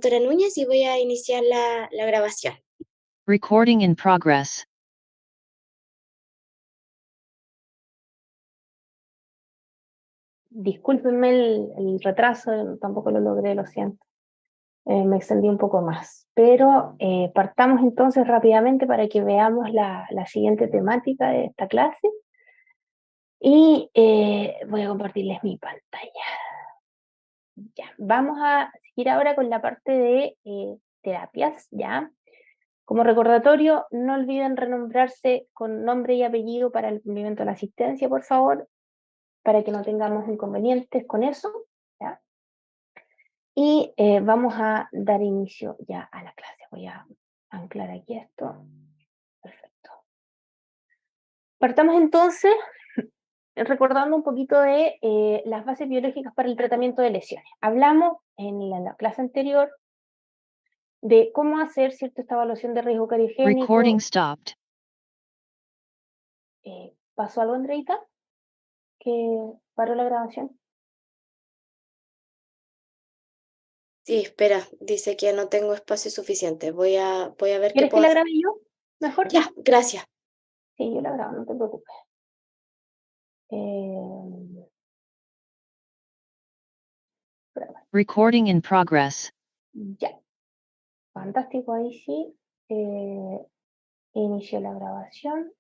doctora Núñez y voy a iniciar la grabación. Recording in progress. Discúlpenme el retraso, tampoco lo logré, lo siento. Me extendí un poco más. Pero partamos entonces rápidamente para que veamos la siguiente temática de esta clase. Y voy a compartirles mi pantalla. Ya, vamos a seguir ahora con la parte de terapias, ¿ya? Como recordatorio, no olviden renombrarse con nombre y apellido para el cumplimiento de la asistencia, por favor, para que no tengamos inconvenientes con eso, ¿ya? Y vamos a dar inicio ya a la clase. Voy a anclar aquí esto. Perfecto. Partamos entonces recordando un poquito de las bases biológicas para el tratamiento de lesiones. Hablamos en la clase anterior de cómo hacer cierta esta evaluación de riesgo cariogénico. Recording stopped. ¿Pasó algo, Andreita? ¿Que paró la grabación? Sí, espera, dice que no tengo espacio suficiente. Voy a ver qué ¿Quieres que puedo la hacer. grabe yo? ¿Mejor? Ya, gracias. Sí, yo la grabo, no te preocupes. Espérame. Recording in progress. Ya. Fantástico, ahí sí. Inició la grabación.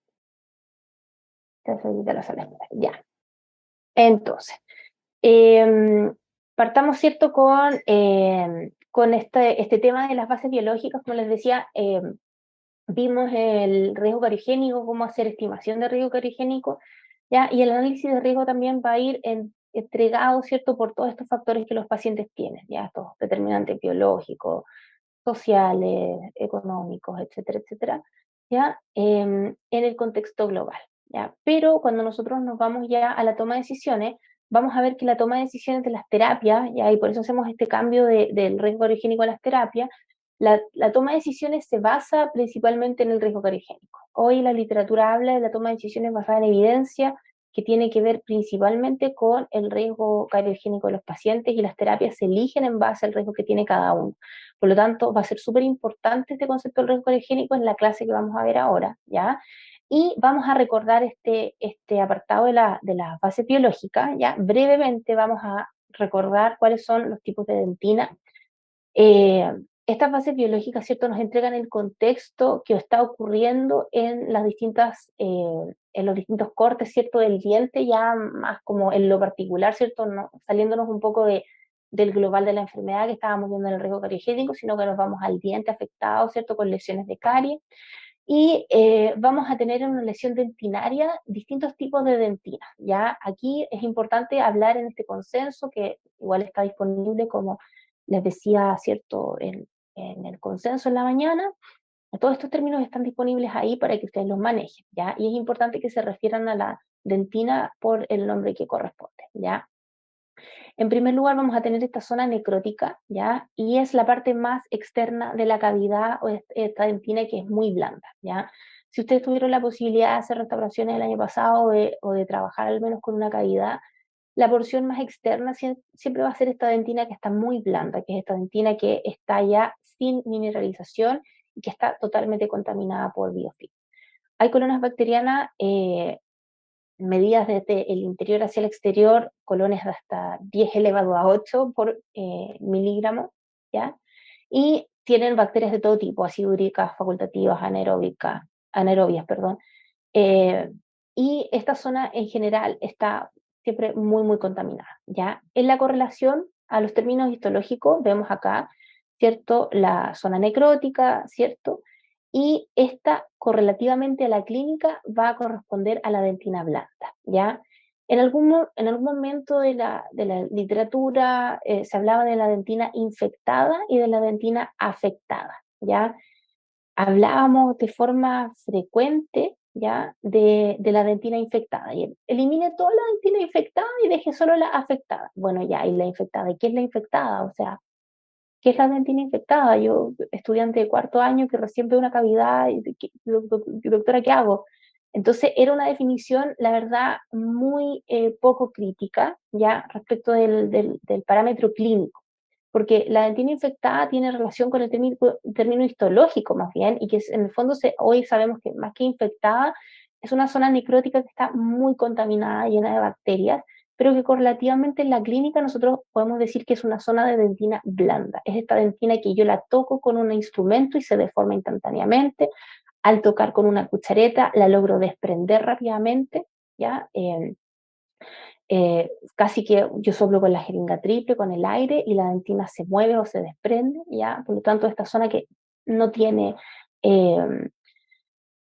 Entonces, la sala de espera. Ya. Entonces, partamos, ¿cierto?, con este tema de las bases biológicas. Como les decía, vimos el riesgo cariogénico, cómo hacer estimación de riesgo cariogénico, ¿ya? Y el análisis de riesgo también va a ir entregado, ¿cierto?, por todos estos factores que los pacientes tienen, ¿ya? Estos determinantes biológicos, sociales, económicos, etcétera, etcétera, ¿ya? En el contexto global, ¿ya? Pero cuando nosotros nos vamos ya a la toma de decisiones, vamos a ver que la toma de decisiones de las terapias, ¿ya? Y por eso hacemos este cambio del riesgo cariogénico a las terapias. La toma de decisiones se basa principalmente en el riesgo cariogénico. Hoy la literatura habla de la toma de decisiones basada en evidencia, que tiene que ver principalmente con el riesgo cariogénico de los pacientes, y las terapias se eligen en base al riesgo que tiene cada uno. Por lo tanto, va a ser súper importante este concepto del riesgo cariogénico en la clase que vamos a ver ahora, ¿ya? Y vamos a recordar este apartado de la base biológica, ¿ya? Brevemente vamos a recordar cuáles son los tipos de dentina. Estas bases biológicas, ¿cierto?, nos entregan el contexto que está ocurriendo en las distintas, en los distintos cortes, ¿cierto?, del diente, ya más como en lo particular, ¿cierto?, no, saliéndonos un poco del global de la enfermedad que estábamos viendo en el riesgo cariogénico, sino que nos vamos al diente afectado, ¿cierto?, con lesiones de caries. Y vamos a tener en una lesión dentinaria distintos tipos de dentinas, ¿ya? Aquí es importante hablar en este consenso, que igual está disponible, como les decía, ¿cierto?, en el consenso en la mañana. Todos estos términos están disponibles ahí para que ustedes los manejen, ¿ya? Y es importante que se refieran a la dentina por el nombre que corresponde, ¿ya? En primer lugar vamos a tener esta zona necrótica, ¿ya? Y es la parte más externa de la cavidad o esta dentina, que es muy blanda, ¿ya? Si ustedes tuvieron la posibilidad de hacer restauraciones el año pasado o de trabajar al menos con una cavidad, la porción más externa siempre va a ser esta dentina que está muy blanda, que es esta dentina que está ya sin mineralización y que está totalmente contaminada por biofilm. Hay colonias bacterianas medidas desde el interior hacia el exterior, colonias de hasta 10 elevado a 8 por miligramo, ¿ya? Y tienen bacterias de todo tipo, acidúricas, facultativas, anaerobias, perdón. Y esta zona en general está siempre muy, muy contaminada, ¿ya? En la correlación a los términos histológicos vemos acá, ¿cierto?, la zona necrótica, ¿cierto?, y esta, correlativamente a la clínica, va a corresponder a la dentina blanda, ¿ya? En algún momento de la literatura se hablaba de la dentina infectada y de la dentina afectada, ¿ya? Hablábamos de forma frecuente, ¿ya?, de la dentina infectada. Y elimine toda la dentina infectada y deje solo la afectada. Bueno, ya, y la infectada. ¿Y qué es la infectada? O sea, ¿qué es la dentina infectada? Yo, estudiante de cuarto año, que recién veo una cavidad, y doctora, ¿qué hago? Entonces, era una definición, la verdad, muy poco crítica, ya, respecto del parámetro clínico. porque la dentina infectada tiene relación con el término histológico más bien, y que en el fondo hoy sabemos que más que infectada, es una zona necrótica que está muy contaminada, llena de bacterias, pero que correlativamente en la clínica nosotros podemos decir que es una zona de dentina blanda. Es esta dentina que yo la toco con un instrumento y se deforma instantáneamente. Al tocar con una cuchareta la logro desprender rápidamente, ¿ya? Casi que yo soplo con la jeringa triple, con el aire, y la dentina se mueve o se desprende, ¿ya? Por lo tanto, esta zona que no tiene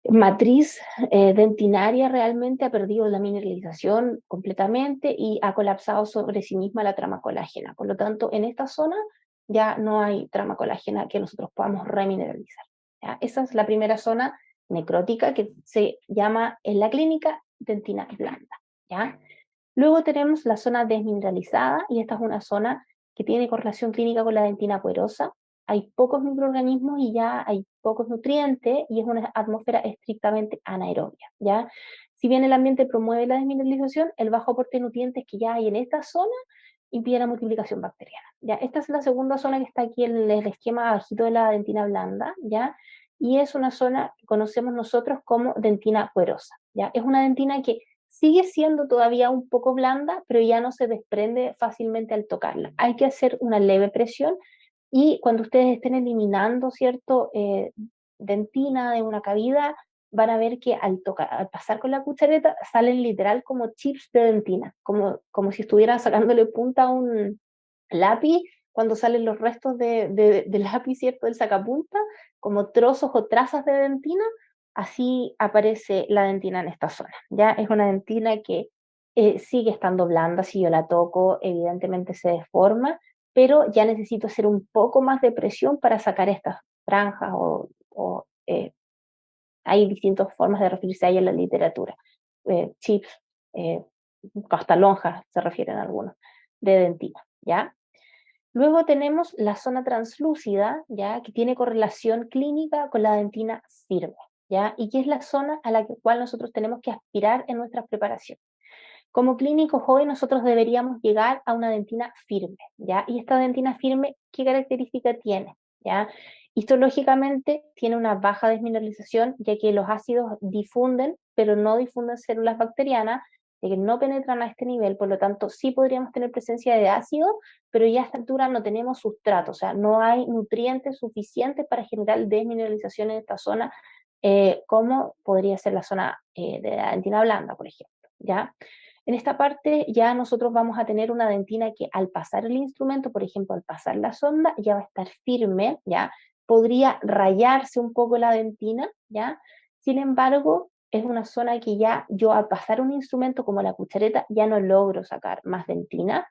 matriz dentinaria realmente ha perdido la mineralización completamente y ha colapsado sobre sí misma la trama colágena. Por lo tanto, en esta zona ya no hay trama colágena que nosotros podamos remineralizar, ¿ya? Esa es la primera zona necrótica que se llama en la clínica dentina blanda, ¿ya? Luego tenemos la zona desmineralizada, y esta es una zona que tiene correlación clínica con la dentina puerosa. Hay pocos microorganismos y ya hay pocos nutrientes, y es una atmósfera estrictamente anaerobia, ¿ya? Si bien el ambiente promueve la desmineralización, el bajo aporte de nutrientes que ya hay en esta zona impide la multiplicación bacteriana, ¿ya? Esta es la segunda zona que está aquí en el esquema abajito de la dentina blanda, ¿ya? Y es una zona que conocemos nosotros como dentina puerosa, ¿ya? Es una dentina que sigue siendo todavía un poco blanda, pero ya no se desprende fácilmente al tocarla. Hay que hacer una leve presión, y cuando ustedes estén eliminando, ¿cierto? Dentina de una cavidad, van a ver que al pasar con la cuchareta salen literal como chips de dentina, como si estuvieran sacándole punta a un lápiz, cuando salen los restos de lápiz, ¿cierto? Del sacapunta, como trozos o trazas de dentina. Así aparece la dentina en esta zona. Ya es una dentina que sigue estando blanda. Si yo la toco, evidentemente se deforma, pero ya necesito hacer un poco más de presión para sacar estas franjas hay distintas formas de referirse a ella en la literatura. Chips, eh, hasta lonjas se refieren a algunos, de dentina, ¿ya? Luego tenemos la zona translúcida, ¿ya? Que tiene correlación clínica con la dentina firme, ¿ya? Y que es la zona a la cual nosotros tenemos que aspirar en nuestras preparaciones. Como clínicos hoy nosotros deberíamos llegar a una dentina firme, ¿ya? Y esta dentina firme, ¿qué característica tiene? ¿Ya? Histológicamente tiene una baja desmineralización, ya que los ácidos difunden, pero no difunden células bacterianas, ya que no penetran a este nivel. Por lo tanto sí podríamos tener presencia de ácido, pero ya a esta altura no tenemos sustrato, o sea, no hay nutrientes suficientes para generar desmineralización en esta zona, como podría ser la zona de la dentina blanda, por ejemplo, ¿ya? En esta parte ya nosotros vamos a tener una dentina que al pasar el instrumento, por ejemplo, al pasar la sonda, ya va a estar firme, ¿ya? Podría rayarse un poco la dentina, ¿ya? Sin embargo, es una zona que ya yo al pasar un instrumento como la cuchareta ya no logro sacar más dentina,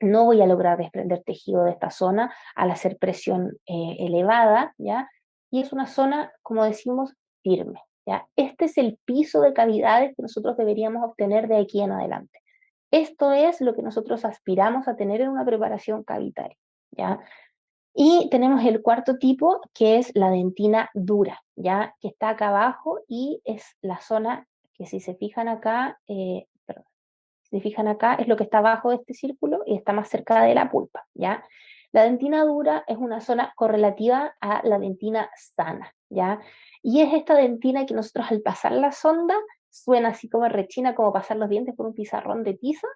no voy a lograr desprender tejido de esta zona al hacer presión elevada, ¿ya? Y es una zona, como decimos, firme, ¿ya? Este es el piso de cavidades que nosotros deberíamos obtener de aquí en adelante. Esto es lo que nosotros aspiramos a tener en una preparación cavitaria, ¿ya? Y tenemos el cuarto tipo, que es la dentina dura, ¿ya? Que está acá abajo, y es la zona que, si se fijan acá, perdón, si se fijan acá, es lo que está abajo de este círculo y está más cerca de la pulpa, ¿ya? La dentina dura es una zona correlativa a la dentina sana, ¿ya? Y es esta dentina que nosotros al pasar la sonda suena así como rechina, como pasar los dientes por un pizarrón de tiza,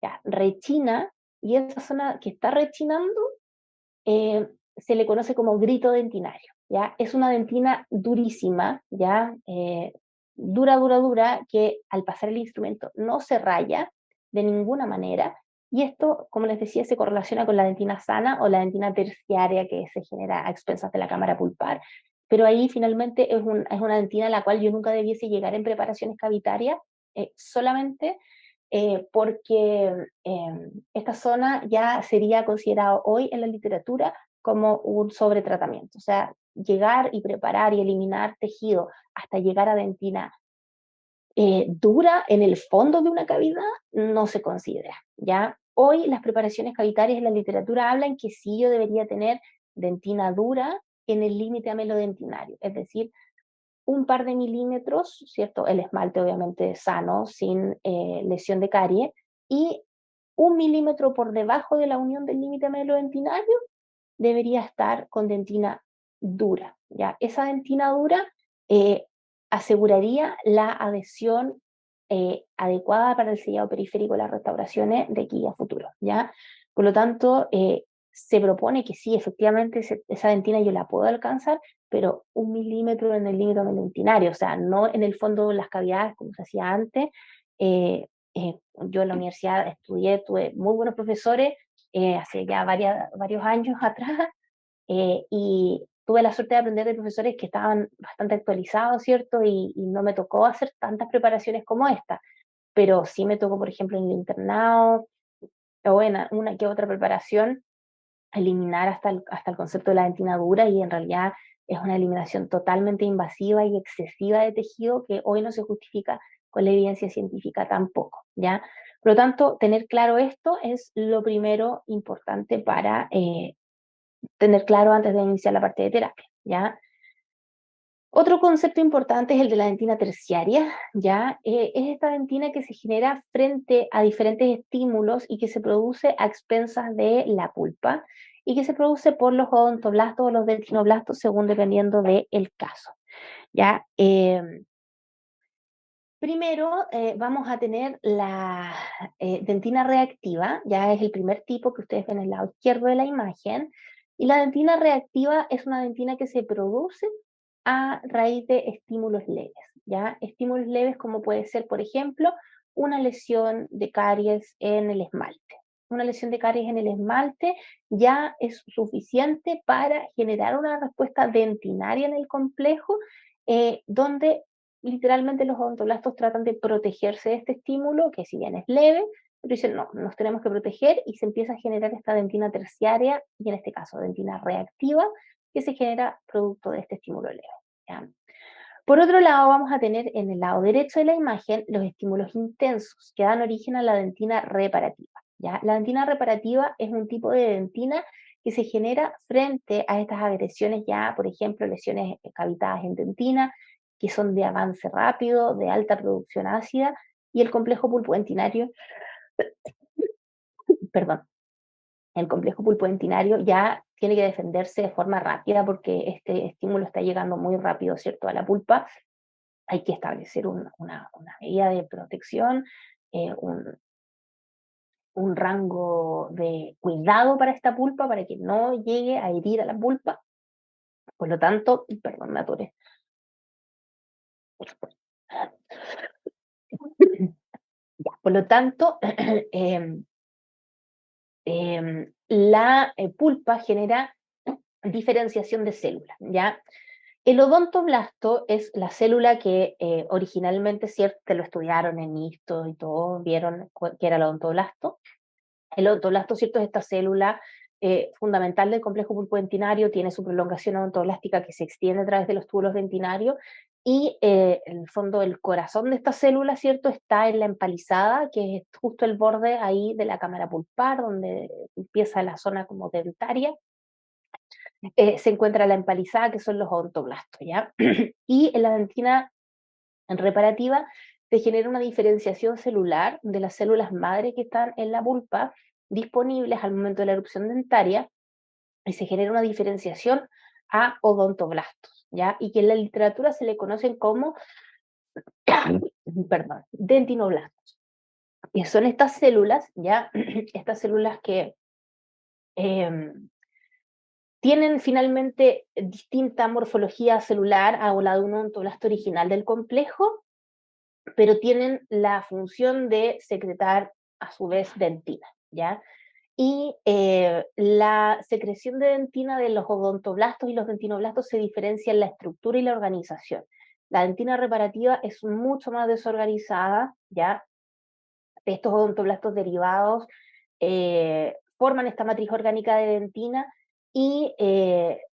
¿ya? Rechina, y esa zona que está rechinando se le conoce como grito dentinario, ¿ya? Es una dentina durísima, ¿ya? Dura, dura, dura, que al pasar el instrumento no se raya de ninguna manera, y esto, como les decía, se correlaciona con la dentina sana o la dentina terciaria que se genera a expensas de la cámara pulpar, pero ahí finalmente es una dentina a la cual yo nunca debiese llegar en preparaciones cavitarias, solamente porque esta zona ya sería considerado hoy en la literatura como un sobretratamiento. O sea, llegar y preparar y eliminar tejido hasta llegar a dentina dura en el fondo de una cavidad no se considera, ¿ya? Hoy las preparaciones cavitarias en la literatura hablan que sí yo debería tener dentina dura en el límite amelodentinario, es decir, un par de milímetros, ¿cierto? El esmalte obviamente sano, sin lesión de carie, y 1 milímetro por debajo de la unión del límite melodentinario, debería estar con dentina dura, ¿ya? Esa dentina dura aseguraría la adhesión adecuada para el sellado periférico de las restauraciones de aquí a futuro, ¿ya? Por lo tanto, se propone que sí, efectivamente, esa dentina yo la puedo alcanzar, pero 1 milímetro en el límite melodentinario, o sea, no en el fondo de las cavidades como se hacía antes. Yo en la universidad estudié, tuve muy buenos profesores, hace ya varios años atrás, y tuve la suerte de aprender de profesores que estaban bastante actualizados, ¿cierto? Y no me tocó hacer tantas preparaciones como esta, pero sí me tocó, por ejemplo, en el internado, o en una que otra preparación, eliminar hasta el concepto de la dentina dura, y en realidad es una eliminación totalmente invasiva y excesiva de tejido que hoy no se justifica con la evidencia científica tampoco, ¿ya? Por lo tanto, tener claro esto es lo primero importante para tener claro antes de iniciar la parte de terapia, ¿ya? Otro concepto importante es el de la dentina terciaria, ¿ya? Es esta dentina que se genera frente a diferentes estímulos y que se produce a expensas de la pulpa y que se produce por los odontoblastos o los dentinoblastos según dependiendo del caso, ¿ya? Primero vamos a tener la dentina reactiva, ya es el primer tipo que ustedes ven en el lado izquierdo de la imagen, y la dentina reactiva es una dentina que se produce a raíz de estímulos leves, ¿ya? Estímulos leves como puede ser, por ejemplo, una lesión de caries en el esmalte. Una lesión de caries en el esmalte ya es suficiente para generar una respuesta dentinaria en el complejo, donde literalmente los odontoblastos tratan de protegerse de este estímulo, que si bien es leve, pero dicen, no, nos tenemos que proteger, y se empieza a generar esta dentina terciaria, y en este caso dentina reactiva, que se genera producto de este estímulo leve, ¿ya? Por otro lado, vamos a tener en el lado derecho de la imagen los estímulos intensos, que dan origen a la dentina reparativa, ¿ya? La dentina reparativa es un tipo de dentina que se genera frente a estas agresiones ya, por ejemplo, lesiones cavitadas en dentina, que son de avance rápido, de alta producción ácida, y el complejo pulpodentina, perdón, el complejo pulpodentina ya tiene que defenderse de forma rápida porque este estímulo está llegando muy rápido, ¿cierto?, a la pulpa. Hay que establecer una medida de protección, eh, un, un rango de cuidado para esta pulpa para que no llegue a herir a la pulpa. Por lo tanto, perdón, me atoré. Ya, por lo tanto, la pulpa genera diferenciación de células, ¿ya? El odontoblasto es la célula que originalmente, cierto, lo estudiaron en histo y todo, vieron que era el odontoblasto. El odontoblasto, cierto, es esta célula fundamental del complejo pulpodentina, tiene su prolongación odontoblástica que se extiende a través de los túbulos dentinarios, y en el fondo el corazón de esta célula, cierto, está en la empalizada, que es justo el borde ahí de la cámara pulpar, donde empieza la zona como dentaria. Se encuentra la empalizada, que son los odontoblastos, ¿ya? Y en la dentina reparativa se genera una diferenciación celular de las células madre que están en la pulpa disponibles al momento de la erupción dentaria, y se genera una diferenciación a odontoblastos, ¿ya? Y que en la literatura se le conocen como, perdón, dentinoblastos. Y son estas células, ¿ya? Estas células que eh, tienen finalmente distinta morfología celular a la de un odontoblasto original del complejo, pero tienen la función de secretar a su vez dentina, ¿ya? Y la secreción de dentina de los odontoblastos y los dentinoblastos se diferencia en la estructura y la organización. La dentina reparativa es mucho más desorganizada, ¿ya? Estos odontoblastos derivados forman esta matriz orgánica de dentina, y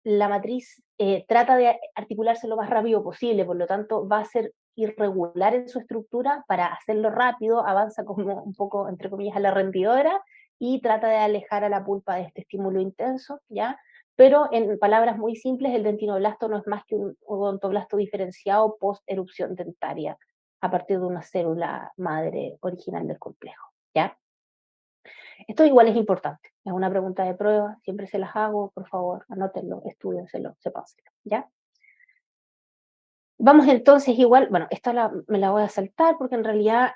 la matriz trata de articularse lo más rápido posible, por lo tanto va a ser irregular en su estructura. Para hacerlo rápido avanza como un poco, entre comillas, a la rendidora, y trata de alejar a la pulpa de este estímulo intenso, ¿ya? Pero en palabras muy simples, el dentinoblasto no es más que un odontoblasto diferenciado post-erupción dentaria a partir de una célula madre original del complejo, ¿ya? Esto igual es importante, es una pregunta de prueba, siempre se las hago, por favor, anótenlo, estúdienselo, sépánselo, ¿ya? Vamos entonces igual, bueno, me la voy a saltar porque en realidad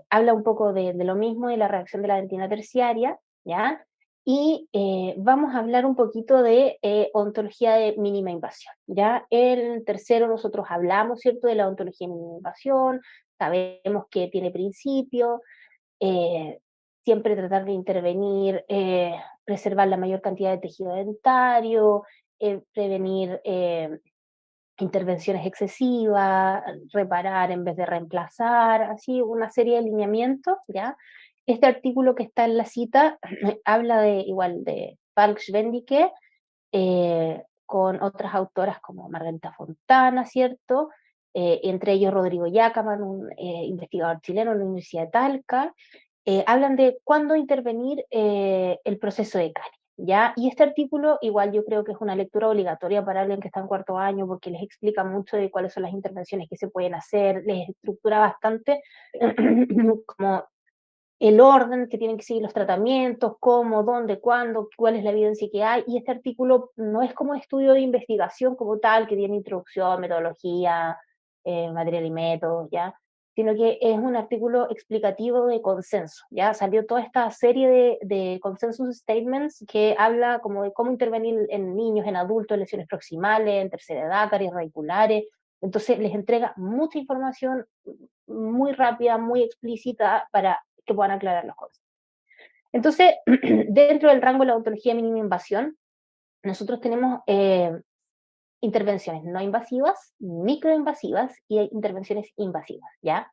habla un poco de lo mismo y la reacción de la dentina terciaria, ¿ya? Y vamos a hablar un poquito de ontología de mínima invasión, ¿ya? El tercero nosotros hablamos, ¿cierto?, de la ontología de mínima invasión, sabemos que tiene principio, eh, siempre tratar de intervenir, preservar la mayor cantidad de tejido dentario, prevenir intervenciones excesivas, reparar en vez de reemplazar, así una serie de lineamientos, ¿ya? Este artículo que está en la cita habla de igual de Falk-Schwendike, con otras autoras como Margarita Fontana, ¿cierto? Entre ellos Rodrigo Yacaman, un investigador chileno en la Universidad de Talca, hablan de cuándo intervenir el proceso de caries. ¿Ya? Y este artículo igual yo creo que es una lectura obligatoria para alguien que está en cuarto año porque les explica mucho de cuáles son las intervenciones que se pueden hacer, les estructura bastante como el orden que tienen que seguir los tratamientos, cómo, dónde, cuándo, cuál es la evidencia que hay. Y este artículo no es como estudio de investigación como tal, que tiene introducción, metodología, material y métodos, ¿ya? Sino que es un artículo explicativo de consenso, ¿ya? Salió toda esta serie de consensus statements que habla como de cómo intervenir en niños, en adultos, lesiones proximales, en tercera edad, caries radiculares. Entonces les entrega mucha información muy rápida, muy explícita para que puedan aclarar las cosas. Entonces, dentro del rango de la ontología mínima invasión, nosotros tenemos intervenciones no invasivas, microinvasivas y intervenciones invasivas, ¿ya?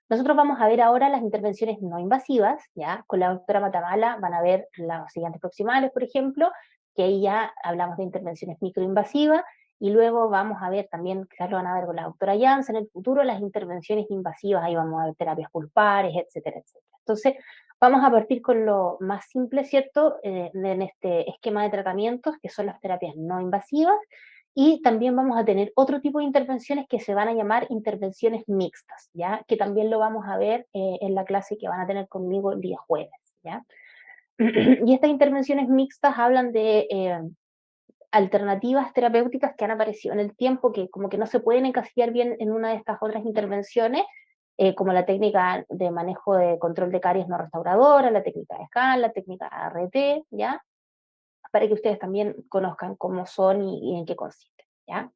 Nosotros vamos a ver ahora las intervenciones no invasivas, ¿ya? Con la doctora Matamala van a ver los siguientes proximales, por ejemplo, que ahí ya hablamos de intervenciones microinvasivas, y luego vamos a ver también, quizás lo van a ver con la doctora Janssen en el futuro, las intervenciones invasivas, ahí vamos a ver terapias pulpares, etcétera, etcétera. Entonces, vamos a partir con lo más simple, ¿cierto? En este esquema de tratamientos, que son las terapias no invasivas, y también vamos a tener otro tipo de intervenciones que se van a llamar intervenciones mixtas, ¿ya? Que también lo vamos a ver en la clase que van a tener conmigo el día jueves, ¿ya? Y estas intervenciones mixtas hablan de alternativas terapéuticas que han aparecido en el tiempo, que como que no se pueden encasillar bien en una de estas otras intervenciones, como la técnica de manejo de control de caries no restauradora, la técnica de SCAN, la técnica ART, ¿ya? Para que ustedes también conozcan cómo son y en qué consisten, ¿ya?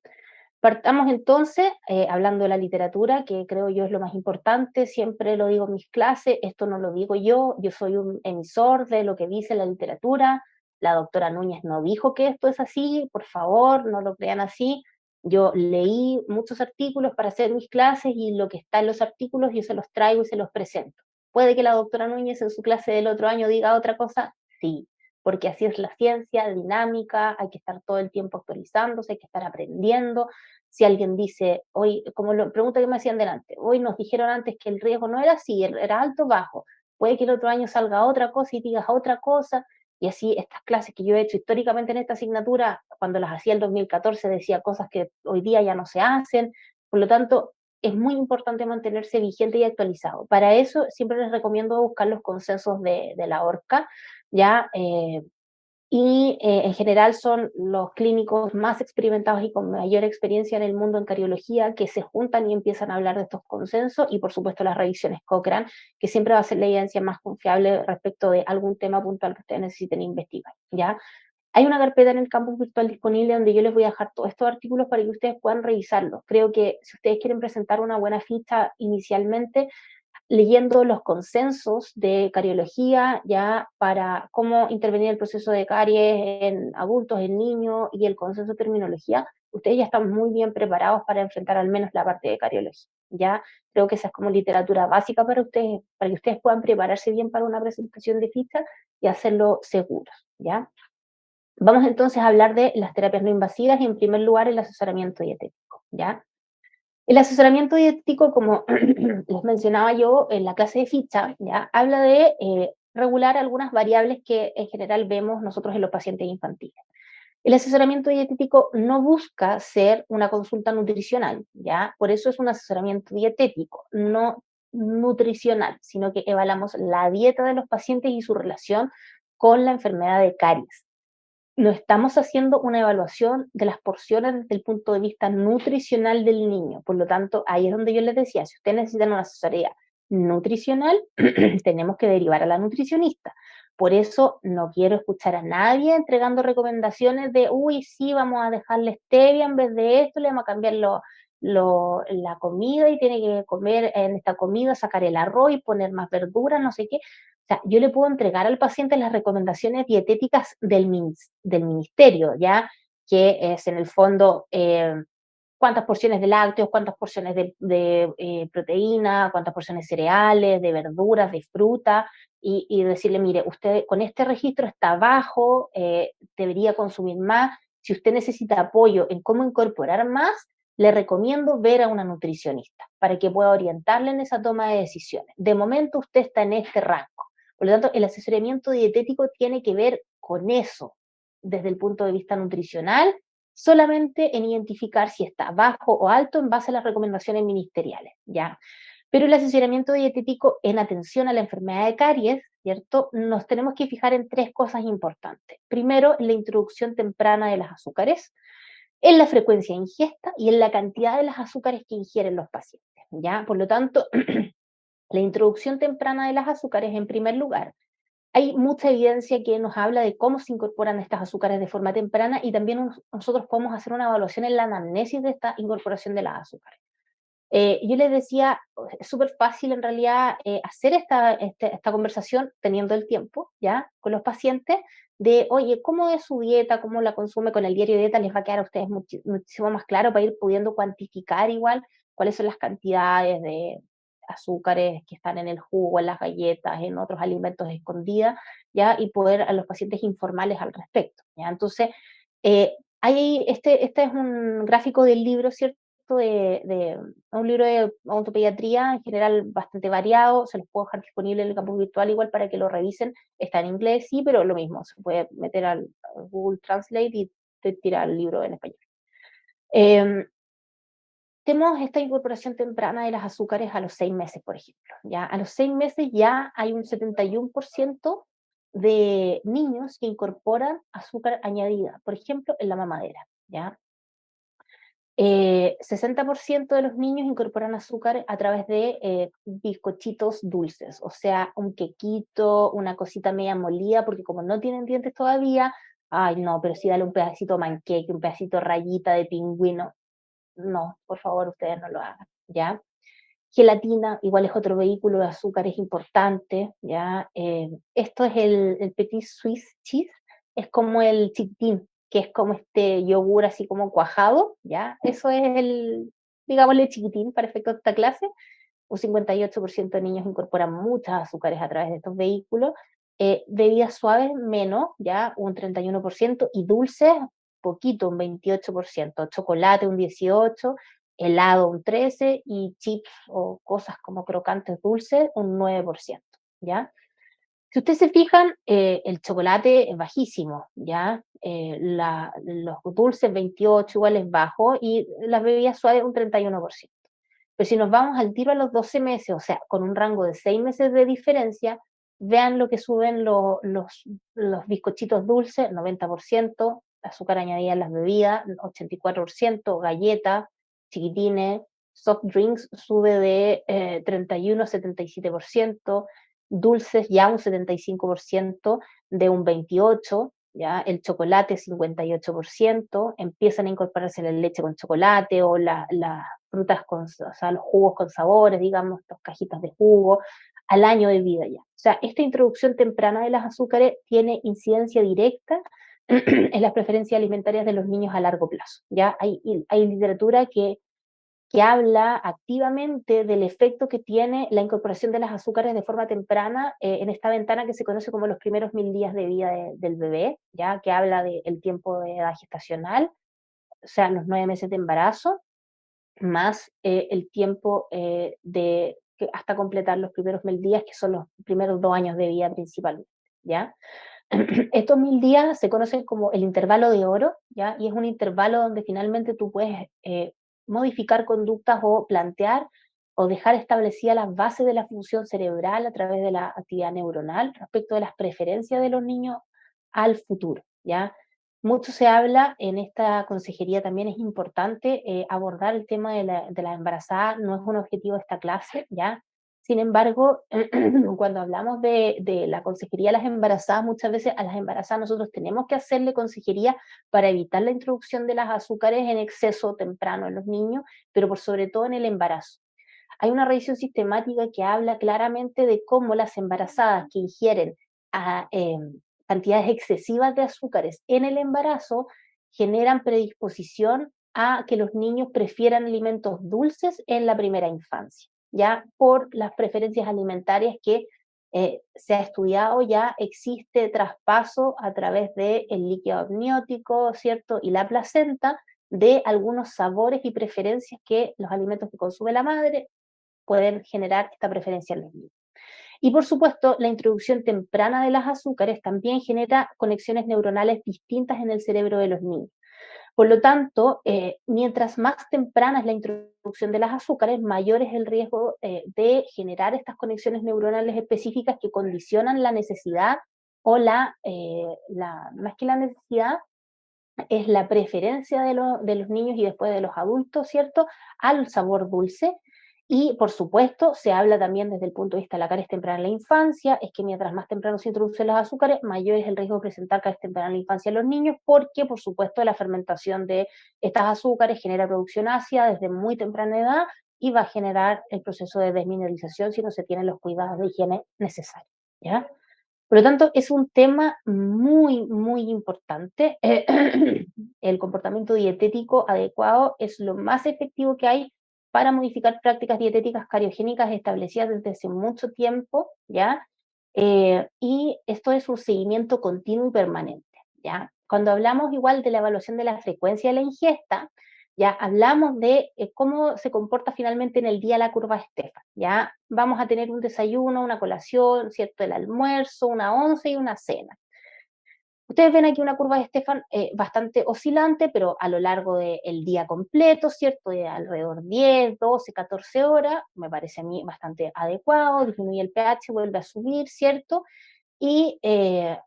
Partamos entonces hablando de la literatura, que creo yo es lo más importante, siempre lo digo en mis clases, esto no lo digo yo soy un emisor de lo que dice la literatura, la doctora Núñez no dijo que esto es así, por favor, no lo crean así, yo leí muchos artículos para hacer mis clases y lo que está en los artículos yo se los traigo y se los presento. ¿Puede que la doctora Núñez en su clase del otro año diga otra cosa? Sí, porque así es la ciencia, dinámica, hay que estar todo el tiempo actualizándose, hay que estar aprendiendo. Si alguien dice, hoy, como la pregunta que me hacían delante, hoy nos dijeron antes que el riesgo no era así, era alto o bajo, puede que el otro año salga otra cosa y digas otra cosa, y así estas clases que yo he hecho históricamente en esta asignatura, cuando las hacía el 2014 decía cosas que hoy día ya no se hacen, por lo tanto, es muy importante mantenerse vigente y actualizado. Para eso siempre les recomiendo buscar los consensos de la ORCA, ya y en general son los clínicos más experimentados y con mayor experiencia en el mundo en cariología que se juntan y empiezan a hablar de estos consensos y por supuesto las revisiones Cochrane, que siempre va a ser la evidencia más confiable respecto de algún tema puntual que ustedes necesiten investigar, ¿ya? Hay una carpeta en el campus virtual disponible donde yo les voy a dejar todos estos artículos para que ustedes puedan revisarlos. Creo que si ustedes quieren presentar una buena ficha inicialmente, leyendo los consensos de cariología ya para cómo intervenir el proceso de caries en adultos, en niños y el consenso de terminología, ustedes ya están muy bien preparados para enfrentar al menos la parte de cariología. Ya creo que esa es como literatura básica para ustedes, para que ustedes puedan prepararse bien para una presentación de ficha y hacerlo seguros, ¿ya? Vamos entonces a hablar de las terapias no invasivas y en primer lugar el asesoramiento dietético, ¿ya? El asesoramiento dietético, como les mencionaba yo en la clase de ficha, ¿ya? Habla de regular algunas variables que en general vemos nosotros en los pacientes infantiles. El asesoramiento dietético no busca ser una consulta nutricional, ¿ya? Por eso es un asesoramiento dietético. No nutricional, sino que evaluamos la dieta de los pacientes y su relación con la enfermedad de caries. No estamos haciendo una evaluación de las porciones desde el punto de vista nutricional del niño. Por lo tanto, ahí es donde yo les decía, si ustedes necesitan una asesoría nutricional, tenemos que derivar a la nutricionista. Por eso no quiero escuchar a nadie entregando recomendaciones de, uy, sí, vamos a dejarle stevia en vez de esto, le vamos a cambiar la comida y tiene que comer en esta comida, sacar el arroz y poner más verduras, no sé qué. O sea, yo le puedo entregar al paciente las recomendaciones dietéticas del ministerio, ¿ya? Que es en el fondo cuántas porciones de lácteos, cuántas porciones de proteína, cuántas porciones de cereales, de verduras, de fruta, y decirle, mire, usted con este registro está bajo, debería consumir más. Si usted necesita apoyo en cómo incorporar más, le recomiendo ver a una nutricionista para que pueda orientarle en esa toma de decisiones. De momento usted está en este rango. Por lo tanto, el asesoramiento dietético tiene que ver con eso, desde el punto de vista nutricional, solamente en identificar si está bajo o alto en base a las recomendaciones ministeriales, ¿ya? Pero el asesoramiento dietético en atención a la enfermedad de caries, ¿cierto? Nos tenemos que fijar en tres cosas importantes. Primero, en la introducción temprana de los azúcares, en la frecuencia de ingesta y en la cantidad de los azúcares que ingieren los pacientes, ¿ya? Por lo tanto, la introducción temprana de los azúcares, en primer lugar, hay mucha evidencia que nos habla de cómo se incorporan estas azúcares de forma temprana y también nosotros podemos hacer una evaluación en la anamnesis de esta incorporación de las azúcares. Yo les decía, es súper fácil en realidad hacer esta conversación teniendo el tiempo, ¿ya? Con los pacientes, de, oye, ¿cómo es su dieta? ¿Cómo la consume con el diario de dieta? Les va a quedar a ustedes muchísimo más claro para ir pudiendo cuantificar igual cuáles son las cantidades de azúcares que están en el jugo, en las galletas, en otros alimentos escondidas, ¿ya? Y poder a los pacientes informarles al respecto, ¿ya? Entonces, este es un gráfico del libro, ¿cierto? De un libro de odontopediatría en general bastante variado, se los puedo dejar disponible en el campus virtual igual para que lo revisen, está en inglés, sí, pero lo mismo, se puede meter al Google Translate y te tira el libro en español. Eh, Tenemos esta incorporación temprana de los azúcares a los 6 meses, por ejemplo. ¿Ya? A los 6 meses ya hay un 71% de niños que incorporan azúcar añadida, por ejemplo, en la mamadera. ¿Ya? 60% de los niños incorporan azúcar a través de bizcochitos dulces, o sea, un quequito, una cosita media molida, porque como no tienen dientes todavía, ay no, pero sí dale un pedacito de manqueque, un pedacito rayita de pingüino. No, por favor, ustedes no lo hagan, ¿ya? Gelatina, igual es otro vehículo de azúcares importante, ¿ya? Esto es el Petit Swiss Cheese, es como el chiquitín, que es como este yogur así como cuajado, ¿ya? Eso es digámosle chiquitín para efectos de esta clase. Un 58% de niños incorporan muchos azúcares a través de estos vehículos. Bebidas suaves, menos, ya, un 31%, y dulces, poquito, un 28%, chocolate un 18%, helado un 13% y chips o cosas como crocantes dulces un 9%, ¿ya? Si ustedes se fijan, el chocolate es bajísimo, ¿ya? Los dulces 28 igual es bajo y las bebidas suaves un 31%. Pero si nos vamos al tiro a los 12 meses, o sea, con un rango de 6 meses de diferencia, vean lo que suben los bizcochitos dulces, 90%, azúcar añadida en las bebidas, 84%, galletas, chiquitines, soft drinks sube de 31 a 77%, dulces ya un 75% de un 28%, ¿ya? El chocolate 58%, empiezan a incorporarse la leche con chocolate o las frutas o sea, los jugos con sabores, digamos, las cajitas de jugo, al año de vida ya. O sea, esta introducción temprana de los azúcares tiene incidencia directa en las preferencias alimentarias de los niños a largo plazo. Ya hay literatura que habla activamente del efecto que tiene la incorporación de las azúcares de forma temprana en esta ventana que se conoce como los primeros 1000 días de vida del bebé, ya que habla del tiempo de edad gestacional, o sea, los 9 meses de embarazo, más el tiempo hasta completar los primeros 1000 días, que son los primeros 2 años de vida principalmente, ¿ya? Estos 1000 días se conocen como el intervalo de oro, ¿ya? Y es un intervalo donde finalmente tú puedes modificar conductas o plantear o dejar establecidas las bases de la función cerebral a través de la actividad neuronal respecto de las preferencias de los niños al futuro, ¿ya? Mucho se habla en esta consejería, también es importante abordar el tema de la embarazada, no es un objetivo de esta clase, ¿ya? Sin embargo, cuando hablamos de la consejería a las embarazadas, muchas veces a las embarazadas nosotros tenemos que hacerle consejería para evitar la introducción de las azúcares en exceso temprano en los niños, pero por sobre todo en el embarazo. Hay una revisión sistemática que habla claramente de cómo las embarazadas que ingieren a, cantidades excesivas de azúcares en el embarazo generan predisposición a que los niños prefieran alimentos dulces en la primera infancia, ya por las preferencias alimentarias que se ha estudiado, ya existe traspaso a través del líquido amniótico, ¿cierto? Y la placenta de algunos sabores y preferencias que los alimentos que consume la madre pueden generar esta preferencia en los niños. Y por supuesto, la introducción temprana de las azúcares también genera conexiones neuronales distintas en el cerebro de los niños. Por lo tanto, mientras más temprana es la introducción de las azúcares, mayor es el riesgo de generar estas conexiones neuronales específicas que condicionan la necesidad o más que la necesidad, es la preferencia de los niños y después de los adultos, ¿cierto?, al sabor dulce. Y por supuesto, se habla también desde el punto de vista de la caries temprana en la infancia, es que mientras más temprano se introducen los azúcares, mayor es el riesgo de presentar caries temprana en la infancia en los niños, porque por supuesto la fermentación de estas azúcares genera producción ácida desde muy temprana edad y va a generar el proceso de desmineralización si no se tienen los cuidados de higiene necesarios, ¿ya? Por lo tanto, es un tema muy, muy importante. El comportamiento dietético adecuado es lo más efectivo que hay para modificar prácticas dietéticas cariogénicas establecidas desde hace mucho tiempo, ¿ya? Y esto es un seguimiento continuo y permanente, ¿ya? Cuando hablamos igual de la evaluación de la frecuencia de la ingesta, ya hablamos de cómo se comporta finalmente en el día la curva Stefan, ya vamos a tener un desayuno, una colación, ¿cierto? El almuerzo, una once y una cena. Ustedes ven aquí una curva de Stefan bastante oscilante, pero a lo largo del día completo, ¿cierto? De alrededor 10, 12, 14 horas, me parece a mí bastante adecuado, disminuye el pH, vuelve a subir, ¿cierto? Y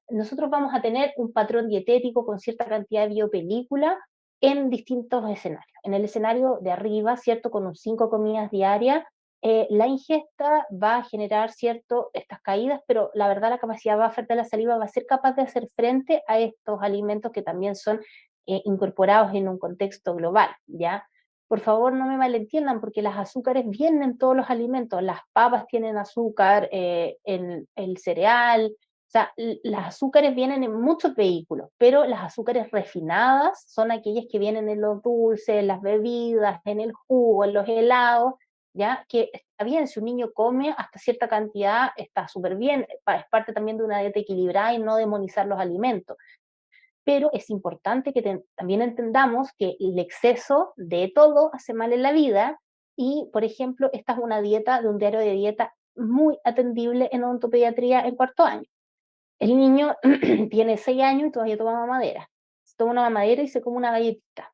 nosotros vamos a tener un patrón dietético con cierta cantidad de biopelícula en distintos escenarios. En el escenario de arriba, ¿cierto? Con un 5 comidas diarias, la ingesta va a generar, ¿cierto? Estas caídas, pero la verdad la capacidad buffer de la saliva va a ser capaz de hacer frente a estos alimentos que también son incorporados en un contexto global, ¿ya? Por favor, no me malentiendan, porque las azúcares vienen en todos los alimentos. Las papas tienen azúcar, el cereal, o sea, las azúcares vienen en muchos vehículos, pero las azúcares refinadas son aquellas que vienen en los dulces, en las bebidas, en el jugo, en los helados, ¿ya? Que está bien, si un niño come hasta cierta cantidad, está súper bien, es parte también de una dieta equilibrada y no demonizar los alimentos, pero es importante que también entendamos que el exceso de todo hace mal en la vida y, por ejemplo, esta es una dieta de un diario de dieta muy atendible en odontopediatría en cuarto año. El niño tiene 6 años y todavía toma mamadera. Se toma una mamadera y se come una galletita,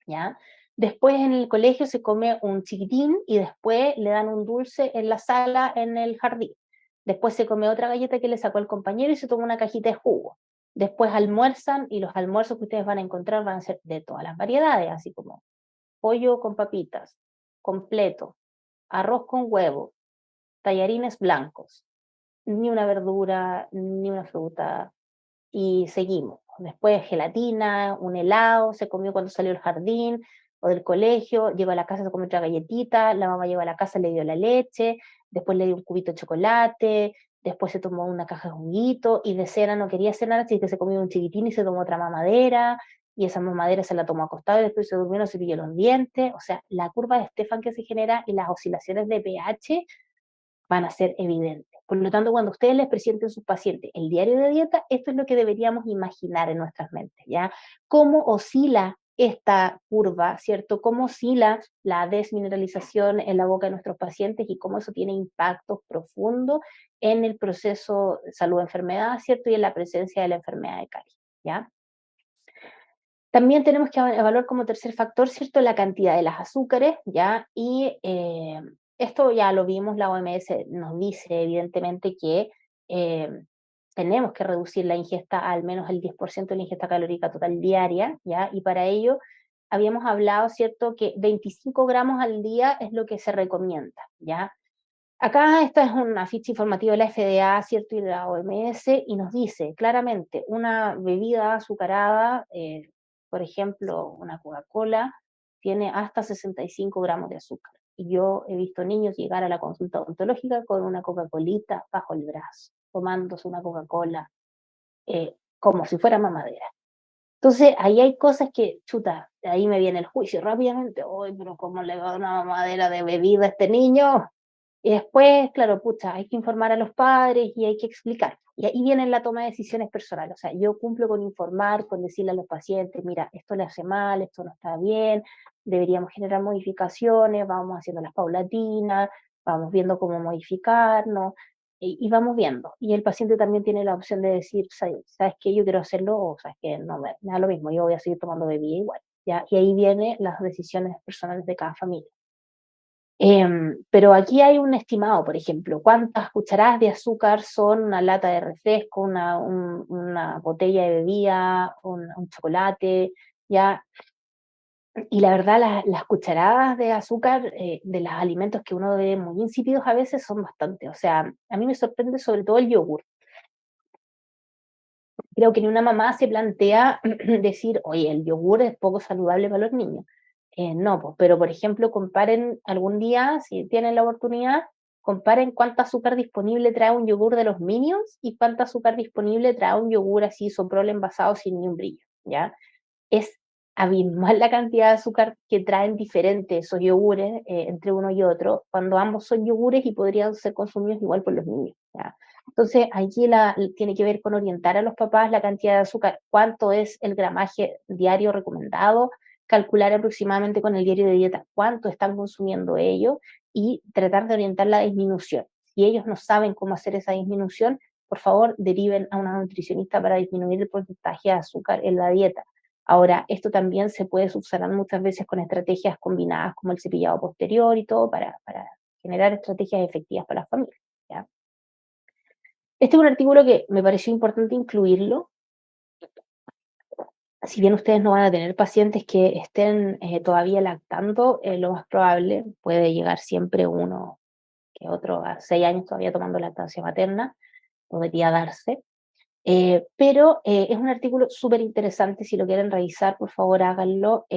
¿ya? Después en el colegio se come un chiquitín y después le dan un dulce en la sala, en el jardín. Después se come otra galleta que le sacó el compañero y se toma una cajita de jugo. Después almuerzan y los almuerzos que ustedes van a encontrar van a ser de todas las variedades, así como pollo con papitas, completo, arroz con huevo, tallarines blancos, ni una verdura, ni una fruta, y seguimos. Después gelatina, un helado, se comió cuando salió del jardín o del colegio, llegó a la casa, se comió otra galletita, la mamá llegó a la casa, le dio la leche, después le dio un cubito de chocolate, después se tomó una caja de juguito y de cena no quería cenar, así que se comió un chiquitín y se tomó otra mamadera y esa mamadera se la tomó acostada y después se durmió, no se pilló los dientes, o sea, la curva de Stefan que se genera y las oscilaciones de pH van a ser evidentes. Por lo tanto, cuando ustedes les presenten a sus pacientes el diario de dieta, esto es lo que deberíamos imaginar en nuestras mentes, ¿ya? Cómo oscila esta curva, ¿cierto? Cómo oscila la desmineralización en la boca de nuestros pacientes y cómo eso tiene impactos profundos en el proceso de salud-enfermedad, ¿cierto? Y en la presencia de la enfermedad de caries, ¿ya? También tenemos que evaluar como tercer factor, ¿cierto?, la cantidad de las azúcares, ¿ya? Y esto ya lo vimos, la OMS nos dice evidentemente que tenemos que reducir la ingesta a al menos el 10% de la ingesta calórica total diaria, ¿ya? Y para ello habíamos hablado, ¿cierto?, que 25 gramos al día es lo que se recomienda, ¿ya? Acá esta es una ficha informativa de la FDA, ¿cierto?, y de la OMS, y nos dice claramente una bebida azucarada, por ejemplo, una Coca-Cola, tiene hasta 65 gramos de azúcar. Y yo he visto niños llegar a la consulta odontológica con una Coca-Colita bajo el brazo, tomándose una Coca-Cola como si fuera mamadera. Entonces, ahí hay cosas que, chuta, ahí me viene el juicio rápidamente, ¡ay, pero cómo le va a dar una mamadera de bebida a este niño! Y después, claro, pucha, hay que informar a los padres y hay que explicar. Y ahí viene la toma de decisiones personales. O sea, yo cumplo con informar, con decirle a los pacientes, mira, esto le hace mal, esto no está bien, deberíamos generar modificaciones, vamos haciendo las paulatinas, vamos viendo cómo modificarnos y vamos viendo. Y el paciente también tiene la opción de decir, ¿sabes qué? Yo quiero hacerlo o sabes que no me da lo mismo, yo voy a seguir tomando bebida igual. ¿Ya? Y ahí vienen las decisiones personales de cada familia. Pero aquí hay un estimado, por ejemplo, cuántas cucharadas de azúcar son una lata de refresco, una botella de bebida, un chocolate, ¿ya? Y la verdad, las cucharadas de azúcar de los alimentos que uno ve muy insípidos a veces son bastante. O sea, a mí me sorprende sobre todo el yogur. Creo que ni una mamá se plantea decir, oye, el yogur es poco saludable para los niños. No, pues, pero por ejemplo, comparen algún día, si tienen la oportunidad, comparen cuánta azúcar disponible trae un yogur de los Minions y cuánta azúcar disponible trae un yogur así soprol envasado sin ni un brillo, ¿ya? Es abismal la cantidad de azúcar que traen diferentes esos yogures entre uno y otro, cuando ambos son yogures y podrían ser consumidos igual por los niños, ¿ya? Entonces, aquí tiene que ver con orientar a los papás la cantidad de azúcar, cuánto es el gramaje diario recomendado, calcular aproximadamente con el diario de dieta cuánto están consumiendo ellos y tratar de orientar la disminución. Si ellos no saben cómo hacer esa disminución, por favor, deriven a una nutricionista para disminuir el porcentaje de azúcar en la dieta. Ahora, esto también se puede subsanar muchas veces con estrategias combinadas como el cepillado posterior y todo para generar estrategias efectivas para las familias, ¿ya? Este es un artículo que me pareció importante incluirlo. Si bien ustedes no van a tener pacientes que estén todavía lactando, lo más probable puede llegar siempre uno que otro a 6 años todavía tomando lactancia materna, podría darse. Pero es un artículo súper interesante, si lo quieren revisar, por favor háganlo.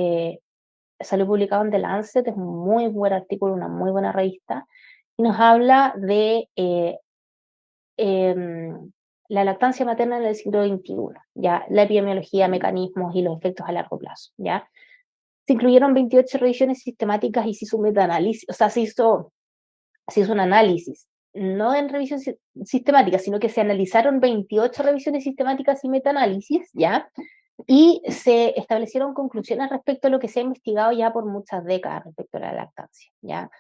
Salió publicado en The Lancet, es un muy buen artículo, una muy buena revista, y nos habla de la lactancia materna en el siglo XXI, ¿ya? La epidemiología, mecanismos y los efectos a largo plazo, ¿ya? Se incluyeron 28 revisiones sistemáticas y se hizo un metaanálisis, o sea, se hizo un análisis, no en revisión sistemática, sino que se analizaron 28 revisiones sistemáticas y metaanálisis, ¿ya? Y se establecieron conclusiones respecto a lo que se ha investigado ya por muchas décadas respecto a la lactancia, ¿ya?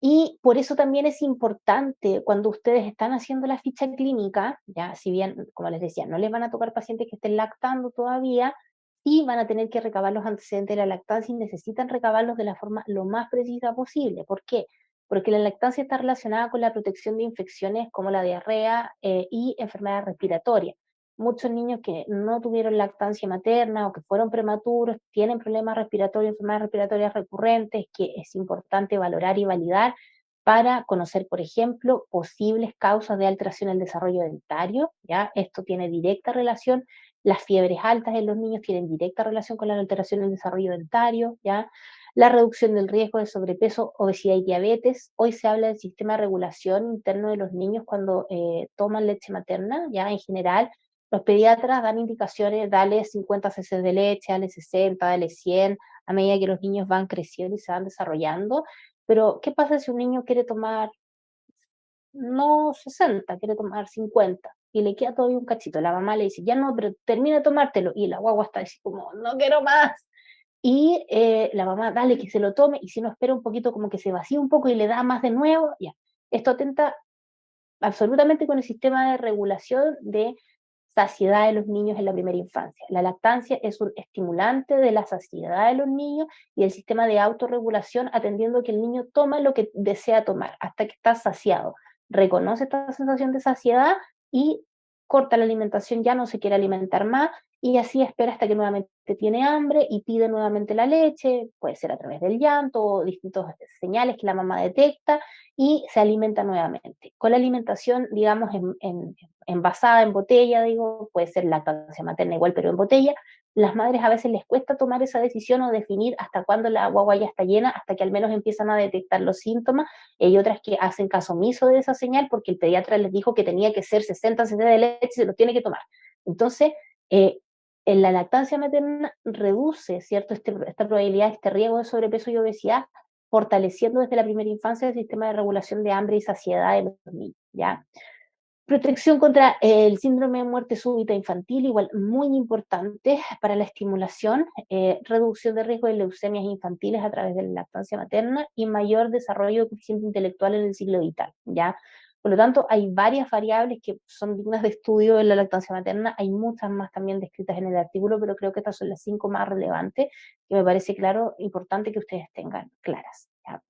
Y por eso también es importante cuando ustedes están haciendo la ficha clínica, ya, si bien, como les decía, no les van a tocar pacientes que estén lactando todavía, y van a tener que recabar los antecedentes de la lactancia y necesitan recabarlos de la forma lo más precisa posible. ¿Por qué? Porque la lactancia está relacionada con la protección de infecciones como la diarrea y enfermedades respiratorias. Muchos niños que no tuvieron lactancia materna o que fueron prematuros tienen problemas respiratorios, enfermedades respiratorias recurrentes que es importante valorar y validar para conocer, por ejemplo, posibles causas de alteración en el desarrollo dentario, ¿ya? Esto tiene directa relación, las fiebres altas en los niños tienen directa relación con la alteración del desarrollo dentario, ¿ya? La reducción del riesgo de sobrepeso, obesidad y diabetes. Hoy se habla del sistema de regulación interno de los niños cuando toman leche materna, ya en general los pediatras dan indicaciones, dale 50 cc de leche, dale 60, dale 100, a medida que los niños van creciendo y se van desarrollando. Pero, ¿qué pasa si un niño quiere tomar, no 60, quiere tomar 50? Y le queda todavía un cachito. La mamá le dice, ya no, pero termina de tomártelo. Y la guagua está así como, no quiero más. Y la mamá, dale que se lo tome. Y si no espera un poquito, como que se vacía un poco y le da más de nuevo, ya. Esto atenta absolutamente con el sistema de regulación de saciedad de los niños en la primera infancia. La lactancia es un estimulante de la saciedad de los niños y el sistema de autorregulación, atendiendo que el niño toma lo que desea tomar hasta que está saciado. Reconoce esta sensación de saciedad y corta la alimentación, ya no se quiere alimentar más, y así espera hasta que nuevamente tiene hambre y pide nuevamente la leche, puede ser a través del llanto o distintas señales que la mamá detecta, y se alimenta nuevamente. Con la alimentación, digamos, envasada en botella, digo, puede ser lactancia materna igual, pero en botella, las madres a veces les cuesta tomar esa decisión o definir hasta cuándo la guagua ya está llena, hasta que al menos empiezan a detectar los síntomas. Y hay otras que hacen caso omiso de esa señal porque el pediatra les dijo que tenía que ser 60 cc de leche y se lo tiene que tomar. Entonces, en la lactancia materna reduce, ¿cierto?, esta probabilidad, este riesgo de sobrepeso y obesidad, fortaleciendo desde la primera infancia el sistema de regulación de hambre y saciedad de los niños, ¿ya? Protección contra el síndrome de muerte súbita infantil, igual muy importante para la estimulación, reducción de riesgo de leucemias infantiles a través de la lactancia materna y mayor desarrollo de coeficiente intelectual en el ciclo vital, ¿ya? Por lo tanto, hay varias variables que son dignas de estudio en la lactancia materna, hay muchas más también descritas en el artículo, pero creo que estas son las 5 más relevantes que me parece claro, importante que ustedes tengan claras, ¿ya?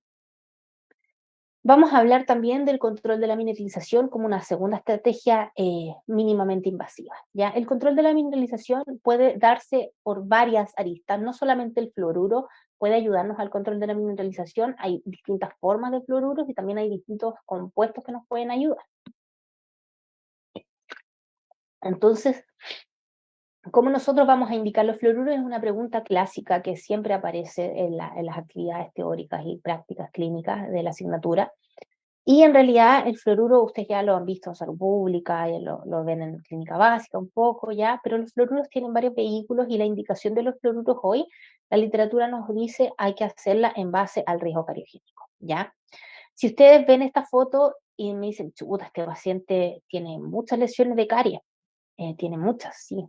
Vamos a hablar también del control de la mineralización como una segunda estrategia mínimamente invasiva, ¿ya? El control de la mineralización puede darse por varias aristas, no solamente el fluoruro puede ayudarnos al control de la mineralización, hay distintas formas de fluoruros y también hay distintos compuestos que nos pueden ayudar. Entonces, ¿cómo nosotros vamos a indicar los fluoruros? Es una pregunta clásica que siempre aparece en las actividades teóricas y prácticas clínicas de la asignatura. Y en realidad el fluoruro, ustedes ya lo han visto en salud pública, ya lo ven en clínica básica un poco ya, pero los fluoruros tienen varios vehículos y la indicación de los fluoruros hoy, la literatura nos dice hay que hacerla en base al riesgo cariogénico, ¿ya? Si ustedes ven esta foto y me dicen, chuta, este paciente tiene muchas lesiones de caries, tiene muchas, sí,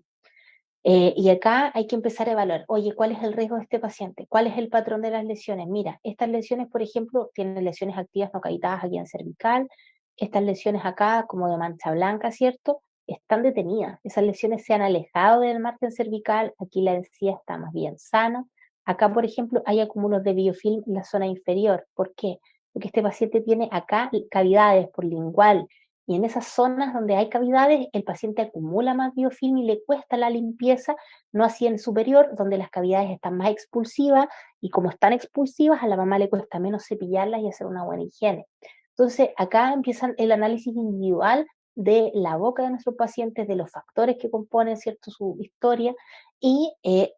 y acá hay que empezar a evaluar, oye, ¿cuál es el riesgo de este paciente? ¿Cuál es el patrón de las lesiones? Mira, estas lesiones, por ejemplo, tienen lesiones activas no cavitadas aquí en cervical, estas lesiones acá, como de mancha blanca, ¿cierto? Están detenidas, esas lesiones se han alejado del margen cervical, aquí la encía está más bien sana. Acá, por ejemplo, hay acúmulos de biofilm en la zona inferior. ¿Por qué? Porque este paciente tiene acá cavidades por lingual, y en esas zonas donde hay cavidades, el paciente acumula más biofilm y le cuesta la limpieza, no así en el superior, donde las cavidades están más expulsivas, y como están expulsivas, a la mamá le cuesta menos cepillarlas y hacer una buena higiene. Entonces, acá empiezan el análisis individual de la boca de nuestros pacientes, de los factores que componen, ¿cierto?, su historia, y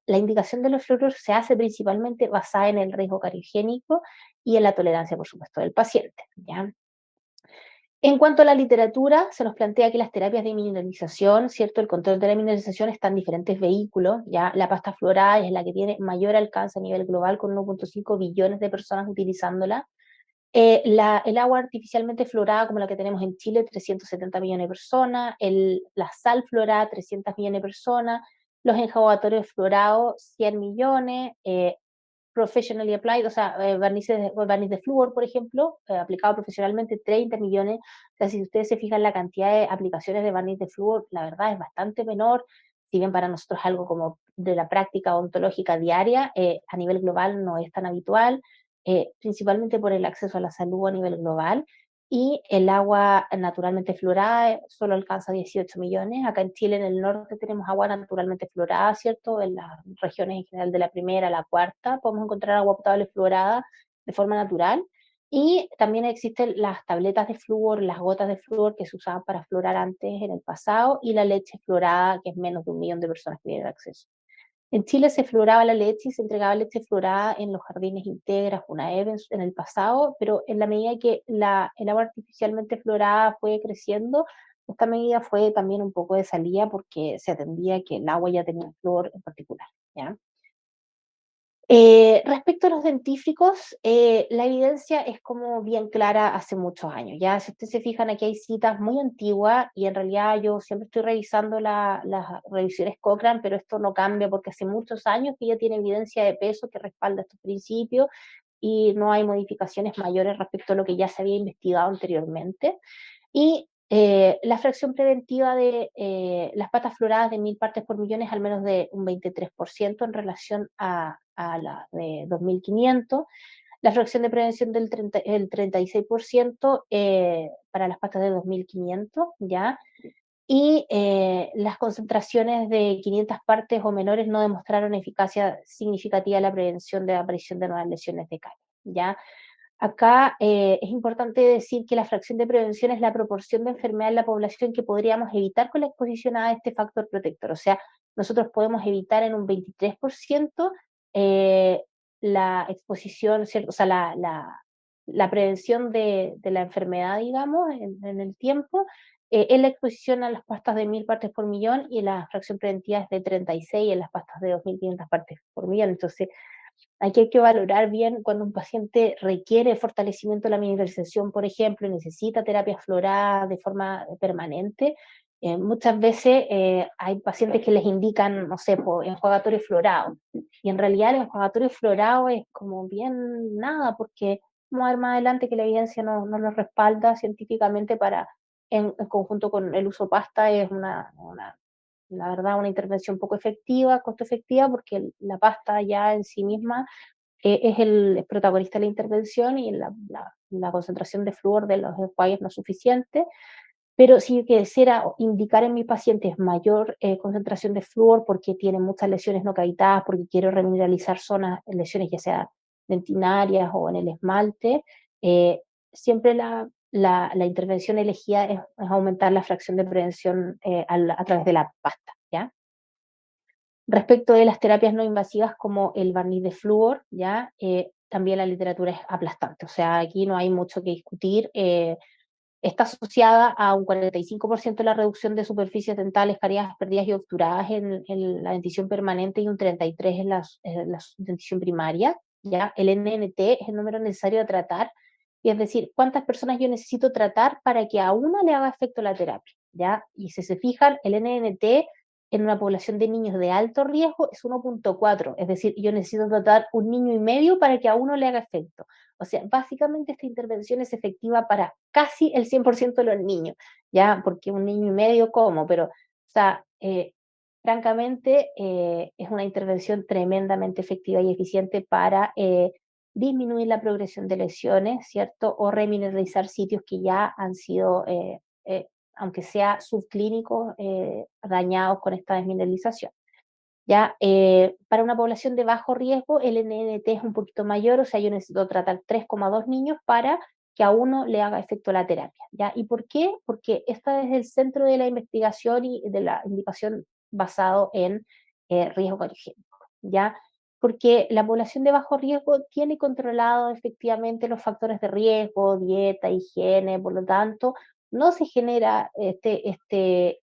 la indicación de los fluoruros se hace principalmente basada en el riesgo cariogénico y en la tolerancia, por supuesto, del paciente, ¿ya? En cuanto a la literatura, se nos plantea que las terapias de mineralización, ¿cierto? El control de la mineralización está en diferentes vehículos, ya la pasta fluorada es la que tiene mayor alcance a nivel global con 1.5 billones de personas utilizándola. El agua artificialmente fluorada, como la que tenemos en Chile, 370 millones de personas, la sal fluorada, 300 millones de personas, los enjuagatorios fluorados, 100 millones, professionally applied, o sea, barniz de flúor, por ejemplo, aplicado profesionalmente, 30 millones. O sea, si ustedes se fijan, la cantidad de aplicaciones de barniz de flúor, la verdad es bastante menor, si bien para nosotros es algo como de la práctica odontológica diaria, a nivel global no es tan habitual, principalmente por el acceso a la salud a nivel global. Y el agua naturalmente fluorada solo alcanza 18 millones. Acá en Chile, en el norte, tenemos agua naturalmente fluorada, ¿cierto? En las regiones en general de la primera a la cuarta podemos encontrar agua potable fluorada de forma natural. Y también existen las tabletas de flúor, las gotas de flúor que se usaban para fluorar antes en el pasado, y la leche fluorada, que es menos de 1 millón de personas que tienen acceso. En Chile se fluoraba la leche y se entregaba leche fluorada en los jardines Integra, Junaev en el pasado, pero en la medida que el agua artificialmente fluorada fue creciendo, esta medida fue también un poco de salida porque se atendía que el agua ya tenía flúor en particular, ¿ya? Respecto a los dentífricos, la evidencia es como bien clara hace muchos años. Ya, si ustedes se fijan, aquí hay citas muy antiguas y en realidad yo siempre estoy revisando las revisiones Cochrane, pero esto no cambia porque hace muchos años que ya tiene evidencia de peso que respalda estos principios y no hay modificaciones mayores respecto a lo que ya se había investigado anteriormente. Y La fracción preventiva de las patas floradas de 1000 partes por millón es al menos de un 23% en relación a la de 2500. La fracción de prevención del 36% para las patas de 2500, ¿ya? Y las concentraciones de 500 partes o menores no demostraron eficacia significativa en la prevención de la aparición de nuevas lesiones de caries, ¿ya? Acá es importante decir que la fracción de prevención es la proporción de enfermedad en la población que podríamos evitar con la exposición a este factor protector. O sea, nosotros podemos evitar en un 23% eh, la exposición, ¿cierto? O sea, la prevención de la enfermedad, digamos, en el tiempo, en la exposición a las pastas de 1000 partes por millón, y la fracción preventiva es de 36 en las pastas de 2500 partes por millón. Entonces, aquí hay que valorar bien cuando un paciente requiere fortalecimiento de la mineralización, por ejemplo, y necesita terapia floral de forma permanente. Muchas veces hay pacientes que les indican, no sé, enjuagatorio florado. Y en realidad el enjuagatorio florado es como bien nada, porque vamos a ver más adelante que la evidencia no lo respalda científicamente para, en conjunto con el uso pasta, es la verdad, una intervención poco efectiva, costo efectiva, porque la pasta ya en sí misma es el protagonista de la intervención, y la concentración de flúor de los enjuagues no es suficiente. Pero si quisiera indicar en mis pacientes mayor concentración de flúor porque tienen muchas lesiones no cavitadas, porque quiero remineralizar zonas, lesiones ya sea dentinarias o en el esmalte, eh, siempre la intervención elegida es aumentar la fracción de prevención a través de la pasta, ¿ya? Respecto de las terapias no invasivas como el barniz de flúor, ¿ya? También la literatura es aplastante, o sea, aquí no hay mucho que discutir. Está asociada a un 45% de la reducción de superficies dentales cariadas, perdidas y obturadas en la dentición permanente, y un 33% en la dentición primaria, ¿ya? El NNT es el número necesario de tratar, y es decir, cuántas personas yo necesito tratar para que a una le haga efecto la terapia, ¿ya? Y si se fijan, el NNT en una población de niños de alto riesgo es 1,4, es decir, yo necesito tratar un niño y medio para que a uno le haga efecto. O sea, básicamente esta intervención es efectiva para casi el 100% de los niños, ¿ya? Porque un niño y medio, ¿cómo? Pero, o sea, francamente, es una intervención tremendamente efectiva y eficiente para disminuir la progresión de lesiones, ¿cierto? O remineralizar sitios que ya han sido, aunque sea subclínicos, dañados con esta desmineralización. Ya, para una población de bajo riesgo, el NNT es un poquito mayor, o sea, yo necesito tratar 3,2 niños para que a uno le haga efecto la terapia, ¿ya? ¿Y por qué? Porque esta es el centro de la investigación y de la indicación basado en riesgo cariogénico, ¿ya? Porque la población de bajo riesgo tiene controlado efectivamente los factores de riesgo, dieta, higiene, por lo tanto, no se genera este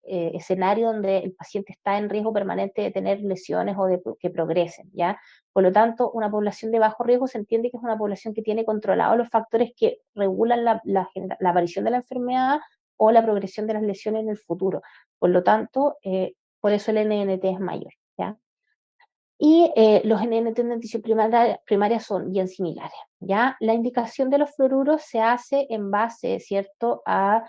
escenario donde el paciente está en riesgo permanente de tener lesiones o de que progresen, ¿ya? Por lo tanto, una población de bajo riesgo se entiende que es una población que tiene controlados los factores que regulan la aparición de la enfermedad o la progresión de las lesiones en el futuro. Por lo tanto, por eso el NNT es mayor, ¿ya? Y los NNT en dentición primaria son bien similares, ¿ya? La indicación de los fluoruros se hace en base, ¿cierto?, a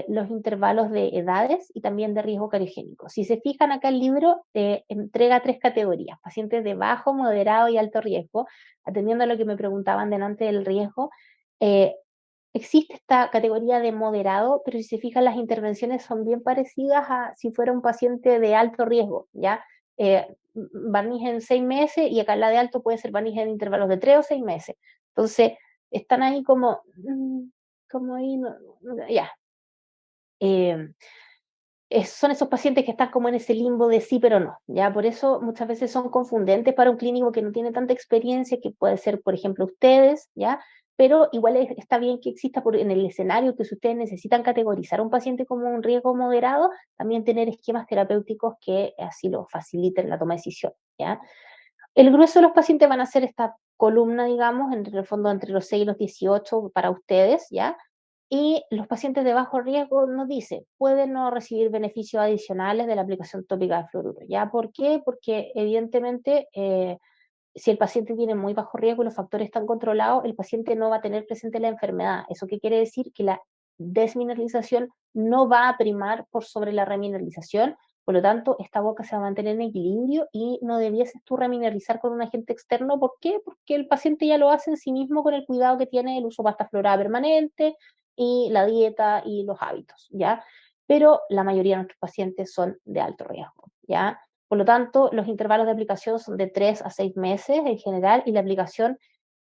los intervalos de edades y también de riesgo cariogénico. Si se fijan acá, el libro entrega 3 categorías: pacientes de bajo, moderado y alto riesgo. Atendiendo a lo que me preguntaban delante del riesgo, eh, existe esta categoría de moderado, pero si se fijan, las intervenciones son bien parecidas a si fuera un paciente de alto riesgo, ¿ya? Barniz en 6 meses, y acá la de alto puede ser barniz en intervalos de 3 o 6 meses. Entonces, están ahí como ahí, ya. Eh, Son esos pacientes que están como en ese limbo de sí pero no, ¿ya? Por eso muchas veces son confundentes para un clínico que no tiene tanta experiencia, que puede ser, por ejemplo, ustedes, ¿ya? Pero igual está bien que exista en el escenario que si ustedes necesitan categorizar a un paciente como un riesgo moderado, también tener esquemas terapéuticos que así lo faciliten la toma de decisión, ¿ya? El grueso de los pacientes van a ser esta columna, digamos, entre el fondo entre los 6 y los 18 para ustedes, ¿ya? Y los pacientes de bajo riesgo nos dice, pueden no recibir beneficios adicionales de la aplicación tópica de fluoruro, ¿ya? ¿Por qué? Porque evidentemente si el paciente tiene muy bajo riesgo y los factores están controlados, el paciente no va a tener presente la enfermedad. ¿Eso qué quiere decir? Que desmineralización no va a primar por sobre la remineralización. Por lo tanto, esta boca se va a mantener en equilibrio y no debieses tú remineralizar con un agente externo. ¿Por qué? Porque el paciente ya lo hace en sí mismo con el cuidado que tiene el uso de pasta florada permanente y la dieta y los hábitos, ¿ya? Pero la mayoría de nuestros pacientes son de alto riesgo, ¿ya? Por lo tanto, los intervalos de aplicación son de 3 a 6 meses en general y la aplicación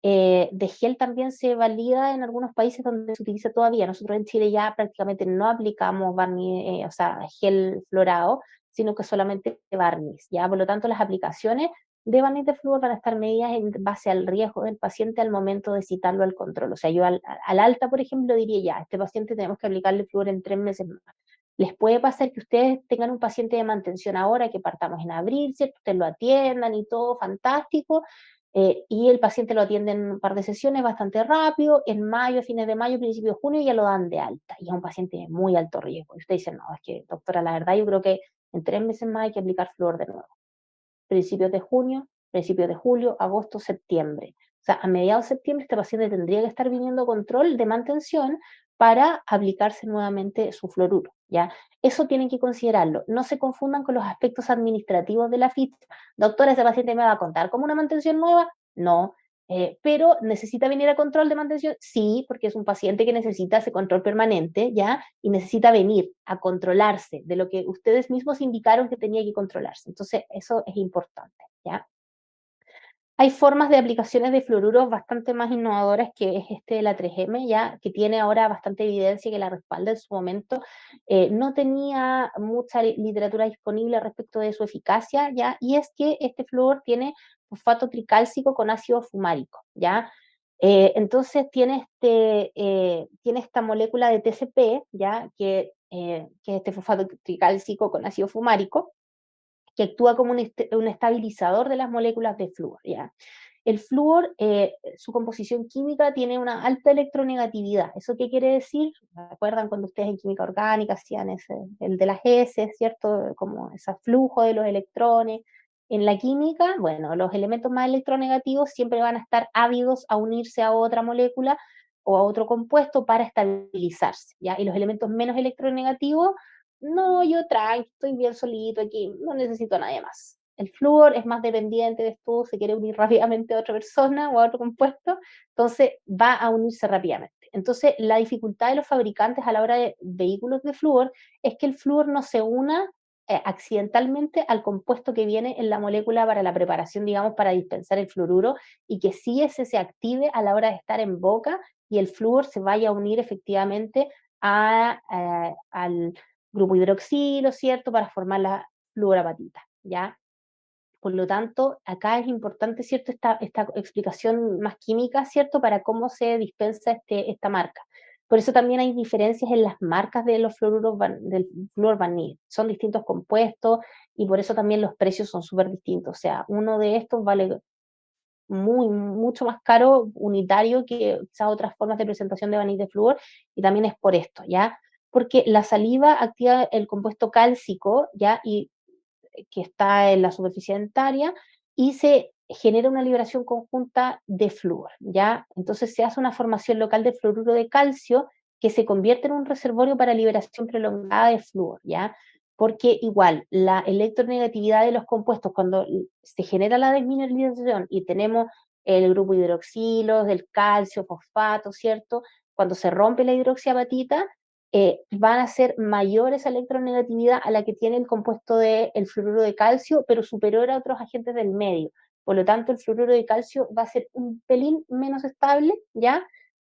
de gel también se valida en algunos países donde se utiliza todavía. Nosotros en Chile ya prácticamente no aplicamos barniz, o sea, gel florado, sino que solamente barniz, ¿ya? Por lo tanto, las aplicaciones de barniz de flúor van a estar medidas en base al riesgo del paciente al momento de citarlo al control. O sea, yo al alta, por ejemplo, diría ya, a este paciente tenemos que aplicarle flúor en 3 meses más. Les puede pasar que ustedes tengan un paciente de mantención ahora, que partamos en abril, ¿cierto? Ustedes lo atiendan y todo fantástico, y el paciente lo atiende en un par de sesiones bastante rápido, en mayo, fines de mayo, principio de junio ya lo dan de alta, y es un paciente de muy alto riesgo. Y usted dice, no, es que doctora, la verdad yo creo que en 3 meses más hay que aplicar flúor de nuevo. Principios de junio, principios de julio, agosto, septiembre. O sea, a mediados de septiembre este paciente tendría que estar viniendo a control de mantención para aplicarse nuevamente su fluoruro, ¿ya? Eso tienen que considerarlo. No se confundan con los aspectos administrativos de la ficha. Doctora, ¿ese paciente me va a contar como una mantención nueva? No. Pero ¿necesita venir a control de mantención? Sí, porque es un paciente que necesita ese control permanente, ¿ya? Y necesita venir a controlarse de lo que ustedes mismos indicaron que tenía que controlarse. Entonces, eso es importante, ¿ya? Hay formas de aplicaciones de fluoruros bastante más innovadoras, que es este de la 3M, ya que tiene ahora bastante evidencia que la respalda. En su momento no tenía mucha literatura disponible respecto de su eficacia, ya, y es que este flúor tiene fosfato tricálcico con ácido fumárico, ya. Entonces tiene esta molécula de TCP, ya, que es este fosfato tricálcico con ácido fumárico, que actúa como un estabilizador de las moléculas de flúor, ¿ya? El flúor, su composición química tiene una alta electronegatividad. ¿Eso qué quiere decir? ¿Recuerdan cuando ustedes en química orgánica hacían el de las S, ¿cierto? Como ese flujo de los electrones. En la química, bueno, los elementos más electronegativos siempre van a estar ávidos a unirse a otra molécula o a otro compuesto para estabilizarse, ¿ya? Y los elementos menos electronegativos, no, yo tranqui, estoy bien solito aquí, no necesito a nadie más. El flúor es más dependiente de esto, se quiere unir rápidamente a otra persona o a otro compuesto, entonces va a unirse rápidamente. Entonces, la dificultad de los fabricantes a la hora de vehículos de flúor es que el flúor no se una accidentalmente al compuesto que viene en la molécula para la preparación, digamos, para dispensar el fluoruro, y que sí ese se active a la hora de estar en boca y el flúor se vaya a unir efectivamente al grupo hidroxilo, ¿cierto? Para formar la fluorapatita, ¿ya? Por lo tanto, acá es importante, ¿cierto? Esta explicación más química, ¿cierto? Para cómo se dispensa esta marca. Por eso también hay diferencias en las marcas de los fluoruros del flúor vanil. Son distintos compuestos y por eso también los precios son súper distintos. O sea, uno de estos vale mucho más caro unitario que quizás otras formas de presentación de vanil de flúor, y también es por esto, ¿ya? Porque la saliva activa el compuesto cálcico, ¿ya? Y que está en la superficie dentaria, y se genera una liberación conjunta de flúor, ¿ya? Entonces se hace una formación local de fluoruro de calcio que se convierte en un reservorio para liberación prolongada de flúor, ¿ya? Porque igual, la electronegatividad de los compuestos, cuando se genera la desmineralización y tenemos el grupo hidroxilos, del calcio, fosfato, ¿cierto? Cuando se rompe la hidroxiapatita, van a ser mayores a electronegatividad a la que tiene el compuesto del fluoruro de calcio, pero superior a otros agentes del medio. Por lo tanto, el fluoruro de calcio va a ser un pelín menos estable, ¿ya?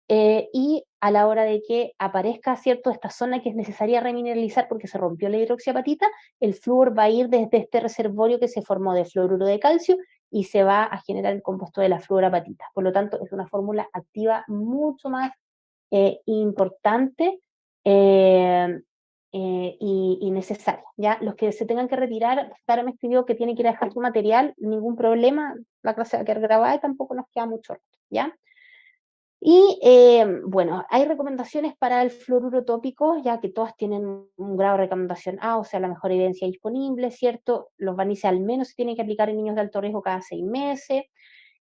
Y a la hora de que aparezca, ¿cierto?, esta zona que es necesaria remineralizar porque se rompió la hidroxiapatita, el flúor va a ir desde este reservorio que se formó de fluoruro de calcio y se va a generar el compuesto de la fluorapatita. Por lo tanto, es una fórmula activa mucho más importante, eh, y necesaria, ¿ya? Los que se tengan que retirar, Sara me escribió que tiene que ir a dejar su material, ningún problema, la clase va a quedar grabada y tampoco nos queda mucho rato, ¿ya? Y bueno, hay recomendaciones para el fluoruro tópico, ya que todas tienen un grado de recomendación A, o sea, la mejor evidencia disponible, ¿cierto? Los barnices al menos se tienen que aplicar en niños de alto riesgo cada 6 meses.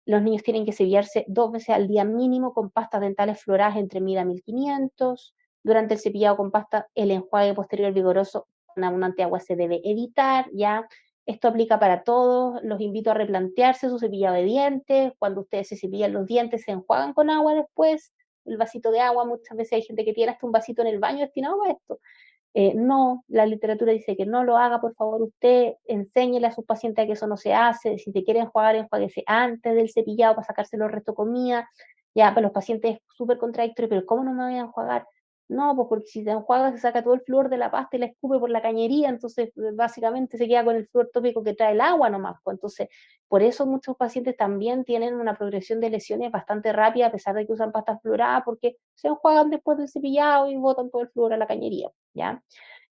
Los niños tienen que cepillarse 2 veces al día mínimo con pastas dentales fluoradas entre 1000 a 1500. Durante el cepillado con pasta, el enjuague posterior vigoroso con abundante agua se debe evitar, ¿ya? Esto aplica para todos, los invito a replantearse su cepillado de dientes, cuando ustedes se cepillan los dientes se enjuagan con agua después, el vasito de agua, muchas veces hay gente que tiene hasta un vasito en el baño destinado a esto. No, la literatura dice que no lo haga, por favor, usted enséñele a sus pacientes que eso no se hace, si te quieren enjuagar, enjuáguese antes del cepillado para sacarse los restos de comida, ya, para los pacientes es súper contradictorio, pero ¿cómo no me voy a enjuagar? No, pues porque si te enjuagas se saca todo el flúor de la pasta y la escupe por la cañería, entonces básicamente se queda con el flúor tópico que trae el agua nomás, pues entonces por eso muchos pacientes también tienen una progresión de lesiones bastante rápida a pesar de que usan pastas fluoradas porque se enjuagan después del cepillado y botan todo el flúor a la cañería, ¿ya?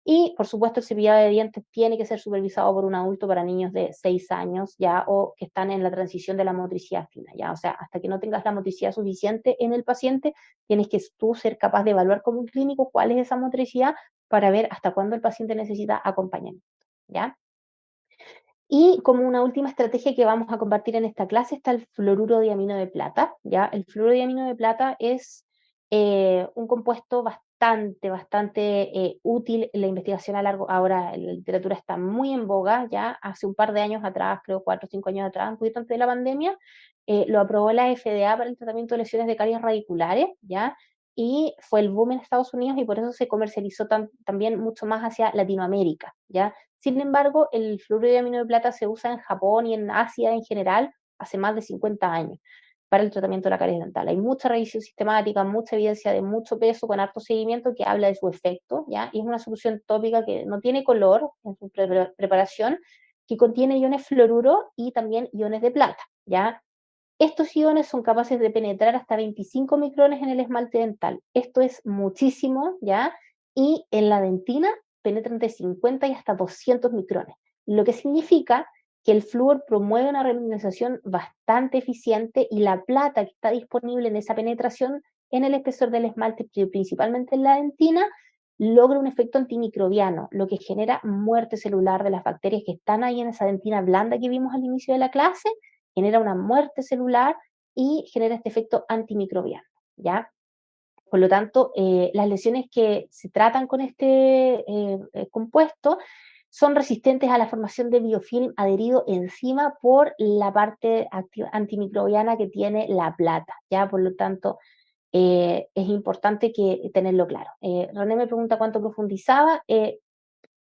Y, por supuesto, el cepillado de dientes tiene que ser supervisado por un adulto para niños de 6 años, ya, o que están en la transición de la motricidad fina, ya. O sea, hasta que no tengas la motricidad suficiente en el paciente, tienes que tú ser capaz de evaluar como un clínico cuál es esa motricidad para ver hasta cuándo el paciente necesita acompañamiento, ¿ya? Y como una última estrategia que vamos a compartir en esta clase está el fluoruro de amino de plata, ¿ya? El fluoruro de amino de plata es un compuesto bastante útil en la investigación a largo. Ahora la literatura está muy en boga, ya hace un par de años atrás, creo 4 o 5 años atrás, un poquito antes de la pandemia, lo aprobó la FDA para el tratamiento de lesiones de caries radiculares, ¿ya? Y fue el boom en Estados Unidos y por eso se comercializó también mucho más hacia Latinoamérica, ¿ya? Sin embargo, el fluoruro de amino de plata se usa en Japón y en Asia en general hace más de 50 años para el tratamiento de la caries dental. Hay mucha revisión sistemática, mucha evidencia de mucho peso con harto seguimiento que habla de su efecto, ¿ya? Y es una solución tópica que no tiene color en su preparación, que contiene iones fluoruro y también iones de plata, ¿ya? Estos iones son capaces de penetrar hasta 25 micrones en el esmalte dental. Esto es muchísimo, ¿ya? Y en la dentina penetran de 50 y hasta 200 micrones, lo que significa que el flúor promueve una remineralización bastante eficiente y la plata que está disponible en esa penetración en el espesor del esmalte, principalmente en la dentina, logra un efecto antimicrobiano, lo que genera muerte celular de las bacterias que están ahí en esa dentina blanda que vimos al inicio de la clase, genera una muerte celular y genera este efecto antimicrobiano, ¿ya? Por lo tanto, las lesiones que se tratan con este compuesto son resistentes a la formación de biofilm adherido encima por la parte antimicrobiana que tiene la plata, ¿ya? Por lo tanto, es importante que tenerlo claro. René me pregunta cuánto profundizaba. Este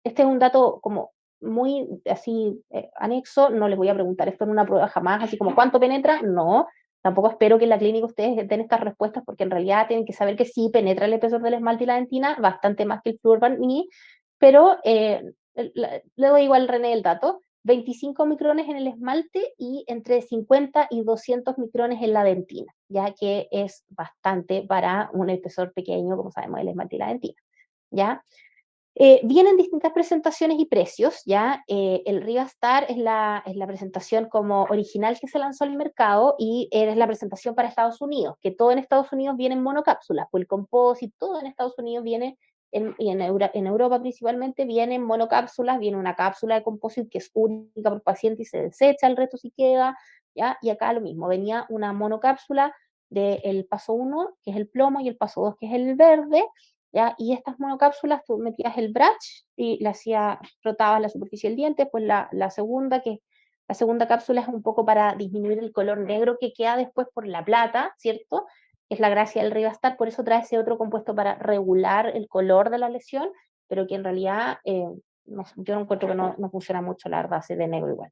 es un dato como muy así anexo, no les voy a preguntar esto en una prueba jamás, así como cuánto penetra, no, tampoco espero que en la clínica ustedes den estas respuestas porque en realidad tienen que saber que sí penetra el espesor del esmalte y la dentina, bastante más que el fluorban, pero le doy igual René el dato, 25 micrones en el esmalte y entre 50 y 200 micrones en la dentina, ya que es bastante para un espesor pequeño, como sabemos, el esmalte y la dentina, ¿ya? Vienen distintas presentaciones y precios, ¿ya? El Rivastar es la presentación como original que se lanzó al mercado y es la presentación para Estados Unidos, que todo en Estados Unidos viene en monocápsulas, pues el Composite, todo en Estados Unidos viene, y en Europa principalmente, viene en monocápsulas, viene una cápsula de Composite que es única por paciente y se desecha, el resto sí queda, ¿ya? Y acá lo mismo, venía una monocápsula del paso 1, que es el plomo, y el paso 2, que es el verde, ¿ya? Y estas monocápsulas tú metías el brush y le hacía, frotabas la superficie del diente, pues la segunda cápsula es un poco para disminuir el color negro que queda después por la plata, ¿cierto? Es la gracia del Rivastar, por eso trae ese otro compuesto para regular el color de la lesión, pero que en realidad yo no encuentro que no funciona mucho, la verdad, se de negro igual.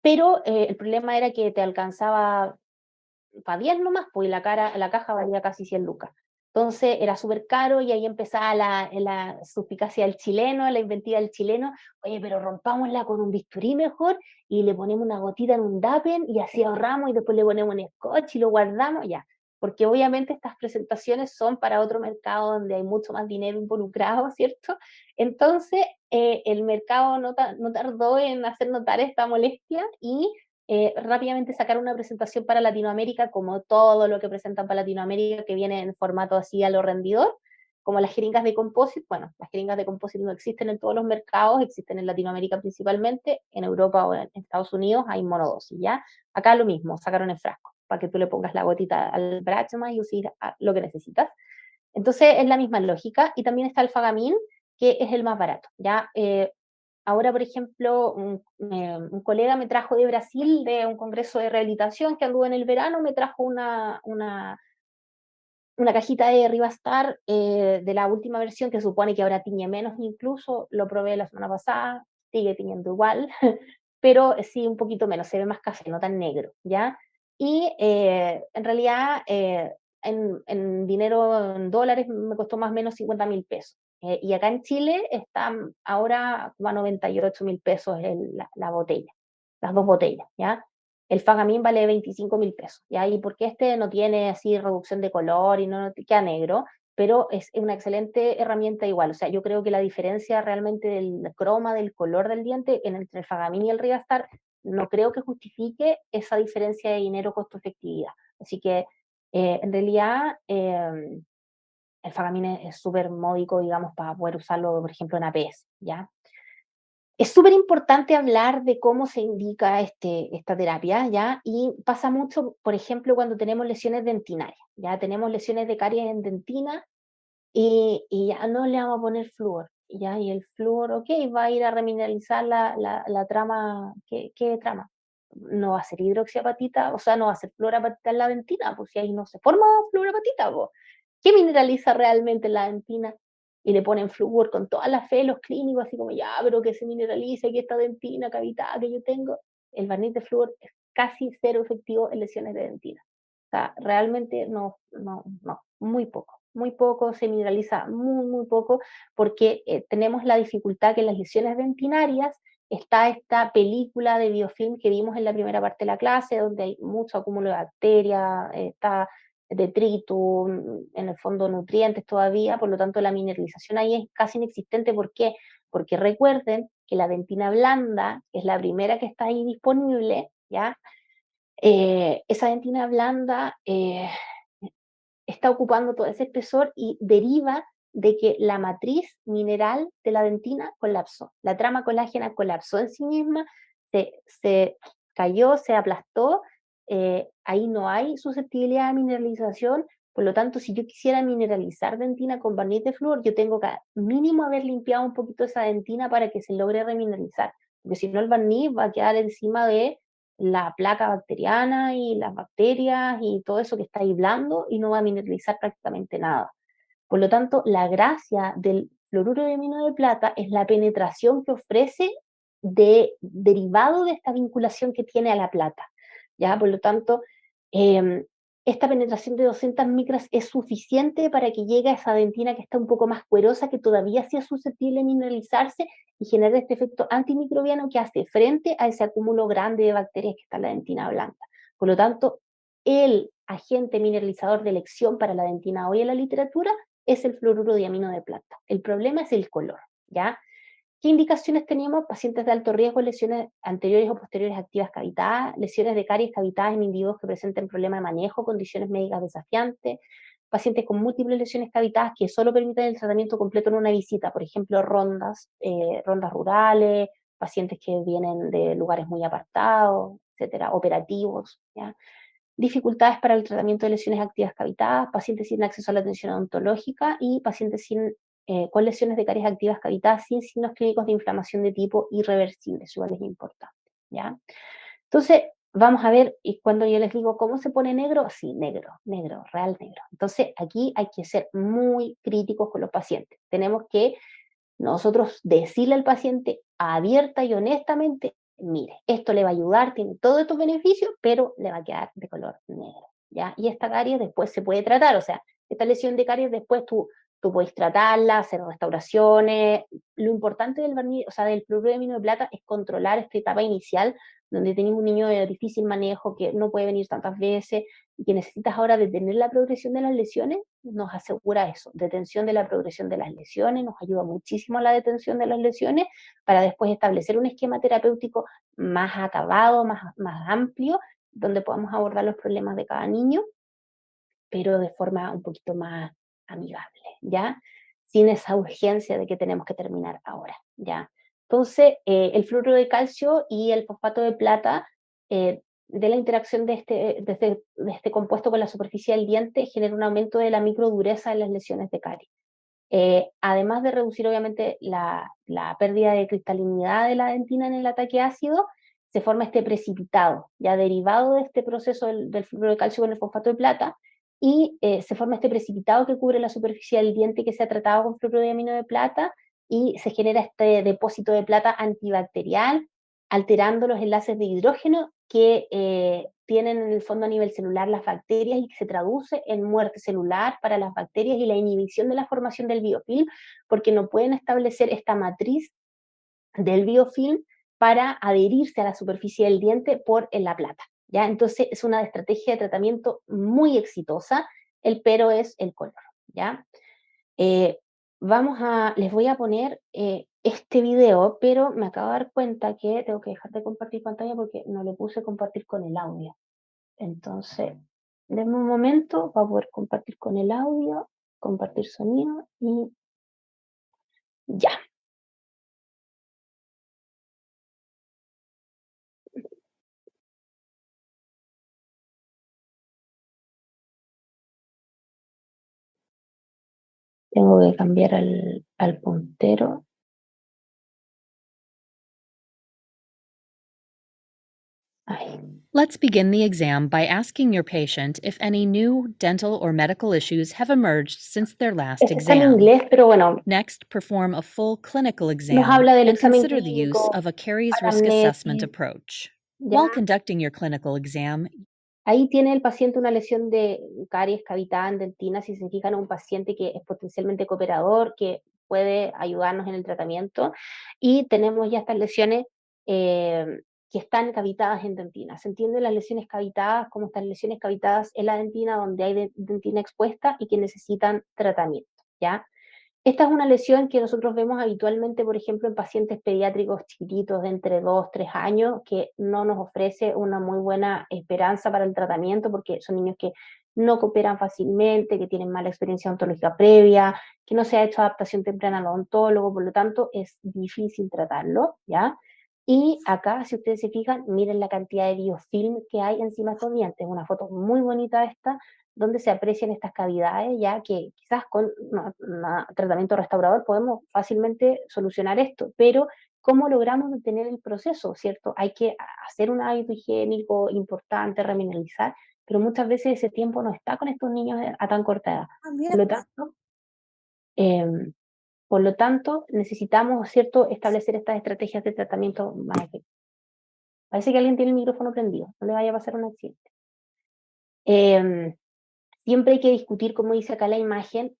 Pero el problema era que te alcanzaba para 10 nomás, pues la caja valía casi 100 lucas. Entonces era súper caro y ahí empezaba la suspicacia del chileno, la inventiva del chileno. Oye, pero rompámosla con un bisturí mejor y le ponemos una gotita en un dapen y así ahorramos y después le ponemos un scotch y lo guardamos, ya. Porque obviamente estas presentaciones son para otro mercado donde hay mucho más dinero involucrado, ¿cierto? Entonces el mercado no tardó en hacer notar esta molestia y rápidamente sacar una presentación para Latinoamérica, como todo lo que presentan para Latinoamérica, que viene en formato así a lo rendidor, como las jeringas de composite. Bueno, las jeringas de composite no existen en todos los mercados, existen en Latinoamérica principalmente, en Europa o en Estados Unidos hay monodosis, ¿ya? Acá lo mismo, sacaron el frasco. para que tú le pongas la gotita al brazo más y uses lo que necesitas. Entonces es la misma lógica. Y también está el Fagamin, que es el más barato. ¿Ya? Ahora, por ejemplo, un colega me trajo de Brasil, de un congreso de rehabilitación que anduvo en el verano, me trajo una cajita de Rivastar de la última versión, que supone que ahora tiñe menos incluso, lo probé la semana pasada, sigue tiñendo igual, pero sí un poquito menos, se ve más café, no tan negro, ¿ya? Y en realidad, en dinero, en dólares, me costó más o menos 50.000 pesos. Y acá en Chile está ahora como a 98.000 pesos la botella, las dos botellas, ¿ya? El Fagamin vale 25.000 pesos, ¿ya? Y porque este no tiene así reducción de color y no queda negro, pero es una excelente herramienta igual. O sea, yo creo que la diferencia realmente del croma, del color del diente entre el Fagamin y el Rigastar, no creo que justifique esa diferencia de dinero costo-efectividad. Así que, en realidad, el Fagamin es súper módico, digamos, para poder usarlo, por ejemplo, en APS, ¿ya? Es súper importante hablar de cómo se indica esta terapia, ¿ya? Y pasa mucho, por ejemplo, cuando tenemos lesiones dentinarias, ¿ya? Tenemos lesiones de caries en dentina y ya no le vamos a poner flúor, ¿ya? Y el flúor, ok, va a ir a remineralizar la trama, ¿qué trama? No va a ser hidroxiapatita, o sea, no va a ser fluorapatita en la dentina, pues si ahí no se forma fluorapatita, pues. ¿Qué mineraliza realmente la dentina? Y le ponen flúor con toda la fe los clínicos, así como, ya, pero que se mineralice, que esta dentina cavitada que yo tengo. El barniz de flúor es casi cero efectivo en lesiones de dentina. O sea, realmente no, no, no, muy poco, se mineraliza muy poco, porque tenemos la dificultad que en las lesiones dentinarias está esta película de biofilm que vimos en la primera parte de la clase, donde hay mucho acúmulo de bacterias, está detritus, en el fondo nutrientes todavía, por lo tanto la mineralización ahí es casi inexistente. ¿Por qué? Porque recuerden que la dentina blanda, que es la primera que está ahí disponible, ¿ya? Esa dentina blanda está ocupando todo ese espesor y deriva de que la matriz mineral de la dentina colapsó. La trama colágena colapsó en sí misma, se cayó, se aplastó, ahí no hay susceptibilidad a mineralización. Por lo tanto, si yo quisiera mineralizar dentina con barniz de flúor, yo tengo que mínimo haber limpiado un poquito esa dentina para que se logre remineralizar, porque si no el barniz va a quedar encima de la placa bacteriana y las bacterias y todo eso que está ahí blando y no va a mineralizar prácticamente nada. Por lo tanto, la gracia del fluoruro de amino de plata es la penetración que ofrece derivado de esta vinculación que tiene a la plata. ¿Ya? Por lo tanto, eh, esta penetración de 200 micras es suficiente para que llegue a esa dentina que está un poco más cuerosa, que todavía sea susceptible de mineralizarse y genera este efecto antimicrobiano que hace frente a ese acúmulo grande de bacterias que está en la dentina blanda. Por lo tanto, el agente mineralizador de elección para la dentina hoy en la literatura es el fluoruro de amino de plata. El problema es el color, ¿ya? ¿Qué indicaciones tenemos? Pacientes de alto riesgo, lesiones anteriores o posteriores activas cavitadas, lesiones de caries cavitadas en individuos que presenten problemas de manejo, condiciones médicas desafiantes, pacientes con múltiples lesiones cavitadas que solo permiten el tratamiento completo en una visita, por ejemplo, rondas rurales, pacientes que vienen de lugares muy apartados, etcétera, operativos, ¿ya? Dificultades para el tratamiento de lesiones activas cavitadas, pacientes sin acceso a la atención odontológica y pacientes con lesiones de caries activas cavitadas sin signos clínicos de inflamación de tipo irreversible, eso igual es importante, ¿ya? Entonces, vamos a ver, y cuando yo les digo cómo se pone negro, sí, negro, negro, real negro. Entonces, aquí hay que ser muy críticos con los pacientes. Tenemos que nosotros decirle al paciente abierta y honestamente, mire, esto le va a ayudar, tiene todos estos beneficios, pero le va a quedar de color negro, ¿ya? Y esta caries después se puede tratar, o sea, esta lesión de caries después tú puedes tratarla, hacer restauraciones. Lo importante del barniz, o sea, del fluoruro de amino de plata es controlar esta etapa inicial donde tenés un niño de difícil manejo que no puede venir tantas veces y que necesitas ahora detener la progresión de las lesiones. Nos asegura eso, detención de la progresión de las lesiones, nos ayuda muchísimo a la detención de las lesiones para después establecer un esquema terapéutico más acabado, más amplio, donde podamos abordar los problemas de cada niño, pero de forma un poquito más amigable, ¿ya? Sin esa urgencia de que tenemos que terminar ahora, ¿ya? Entonces, el fluoruro de calcio y el fosfato de plata de la interacción de este compuesto con la superficie del diente genera un aumento de la microdureza de las lesiones de caries. Además de reducir obviamente la pérdida de cristalinidad de la dentina en el ataque ácido, se forma este precipitado, ya derivado de este proceso del fluoruro de calcio con el fosfato de plata, y se forma este precipitado que cubre la superficie del diente que se ha tratado con fluoruro de amino de plata, y se genera este depósito de plata antibacterial, alterando los enlaces de hidrógeno que tienen en el fondo a nivel celular las bacterias, y que se traduce en muerte celular para las bacterias y la inhibición de la formación del biofilm, porque no pueden establecer esta matriz del biofilm para adherirse a la superficie del diente por la plata, ¿ya? Entonces es una estrategia de tratamiento muy exitosa, el pero es el color, ¿ya? Eh, les voy a poner este video, pero me acabo de dar cuenta que tengo que dejar de compartir pantalla porque no le puse compartir con el audio. Entonces, denme un momento para poder compartir con el audio, compartir sonido y ya. Tengo que cambiar al puntero. Ahí. Let's begin the exam by asking your patient if any new dental or medical issues have emerged since their last Este está en exam. inglés, pero bueno, Next, perform a full clinical nos exam habla del and examen consider the use clínico, of a caries risk assessment anamnesis, approach. ya. While conducting your clinical exam, Ahí tiene el paciente una lesión de caries cavitada en dentina. Si se fijan, un paciente que es potencialmente cooperador, que puede ayudarnos en el tratamiento. Y tenemos ya estas lesiones que están cavitadas en dentina. Se entienden las lesiones cavitadas como estas lesiones cavitadas en la dentina, donde hay dentina expuesta y que necesitan tratamiento, ¿ya? Esta es una lesión que nosotros vemos habitualmente, por ejemplo, en pacientes pediátricos chiquititos de entre 2, 3 años, que no nos ofrece una muy buena esperanza para el tratamiento, porque son niños que no cooperan fácilmente, que tienen mala experiencia odontológica previa, que no se ha hecho adaptación temprana al odontólogo, por lo tanto es difícil tratarlo, ¿ya? Y acá, si ustedes se fijan, miren la cantidad de biofilm que hay encima de estos dientes. Una foto muy bonita esta, donde se aprecian estas cavidades, ya que quizás con un tratamiento restaurador podemos fácilmente solucionar esto, pero ¿cómo logramos detener el proceso, cierto? Hay que hacer un hábito higiénico importante, remineralizar, pero muchas veces ese tiempo no está con estos niños a tan corta edad. Por lo tanto, em, necesitamos, ¿cierto?, establecer estas estrategias de tratamiento más efectivas. Parece que alguien tiene el micrófono prendido, no le vaya a pasar un accidente. Siempre hay que discutir, como dice acá la imagen,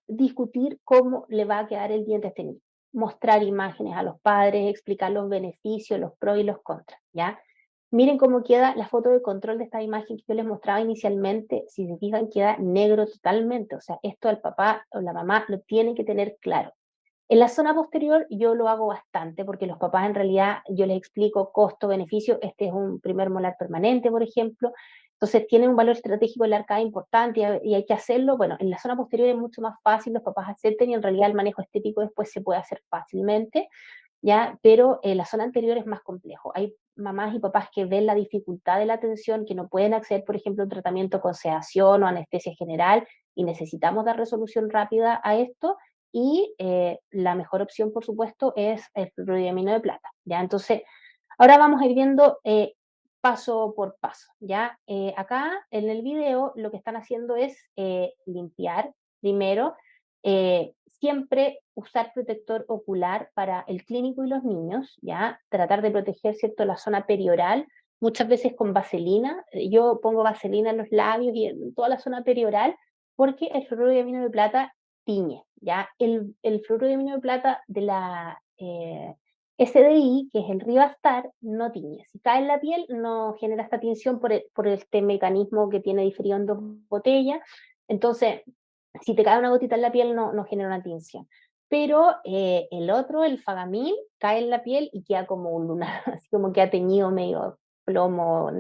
discutir cómo le va a quedar el diente a este niño. Mostrar imágenes a los padres, explicar los beneficios, los pros y los contras, ¿ya? Miren cómo queda la foto de control de esta imagen que yo les mostraba inicialmente. Si se fijan, queda negro totalmente. O sea, esto el papá o la mamá lo tienen que tener claro. En la zona posterior yo lo hago bastante, porque los papás en realidad yo les explico costo-beneficio. Este es un primer molar permanente, por ejemplo. Entonces tiene un valor estratégico en la arcada importante y hay que hacerlo. Bueno, en la zona posterior es mucho más fácil, los papás acepten, y en realidad el manejo estético después se puede hacer fácilmente, ¿ya? Pero la zona anterior es más complejo. Hay mamás y papás que ven la dificultad de la atención, que no pueden acceder, por ejemplo, a un tratamiento con sedación o anestesia general, y necesitamos dar resolución rápida a esto, y la mejor opción, por supuesto, es el fluorodiamino de plata, ¿ya? Entonces, ahora vamos a ir viendo paso por paso, ¿ya? Acá en el video lo que están haciendo es limpiar primero, siempre usar protector ocular para el clínico y los niños, ¿ya? Tratar de proteger, ¿cierto?, la zona perioral, muchas veces con vaselina. Yo pongo vaselina en los labios y en toda la zona perioral, porque el fluoruro de amino de plata tiñe, ¿ya? El fluoruro de amino de plata de la SDI, que es el Rivastar, no tiñe. Si cae en la piel, no genera esta tinción por este mecanismo que tiene diferido en dos botellas. Entonces, si te cae una gotita en la piel, no genera una tinción. Pero el otro, el Fagamil, cae en la piel y queda como un lunar, así como queda teñido medio plomo,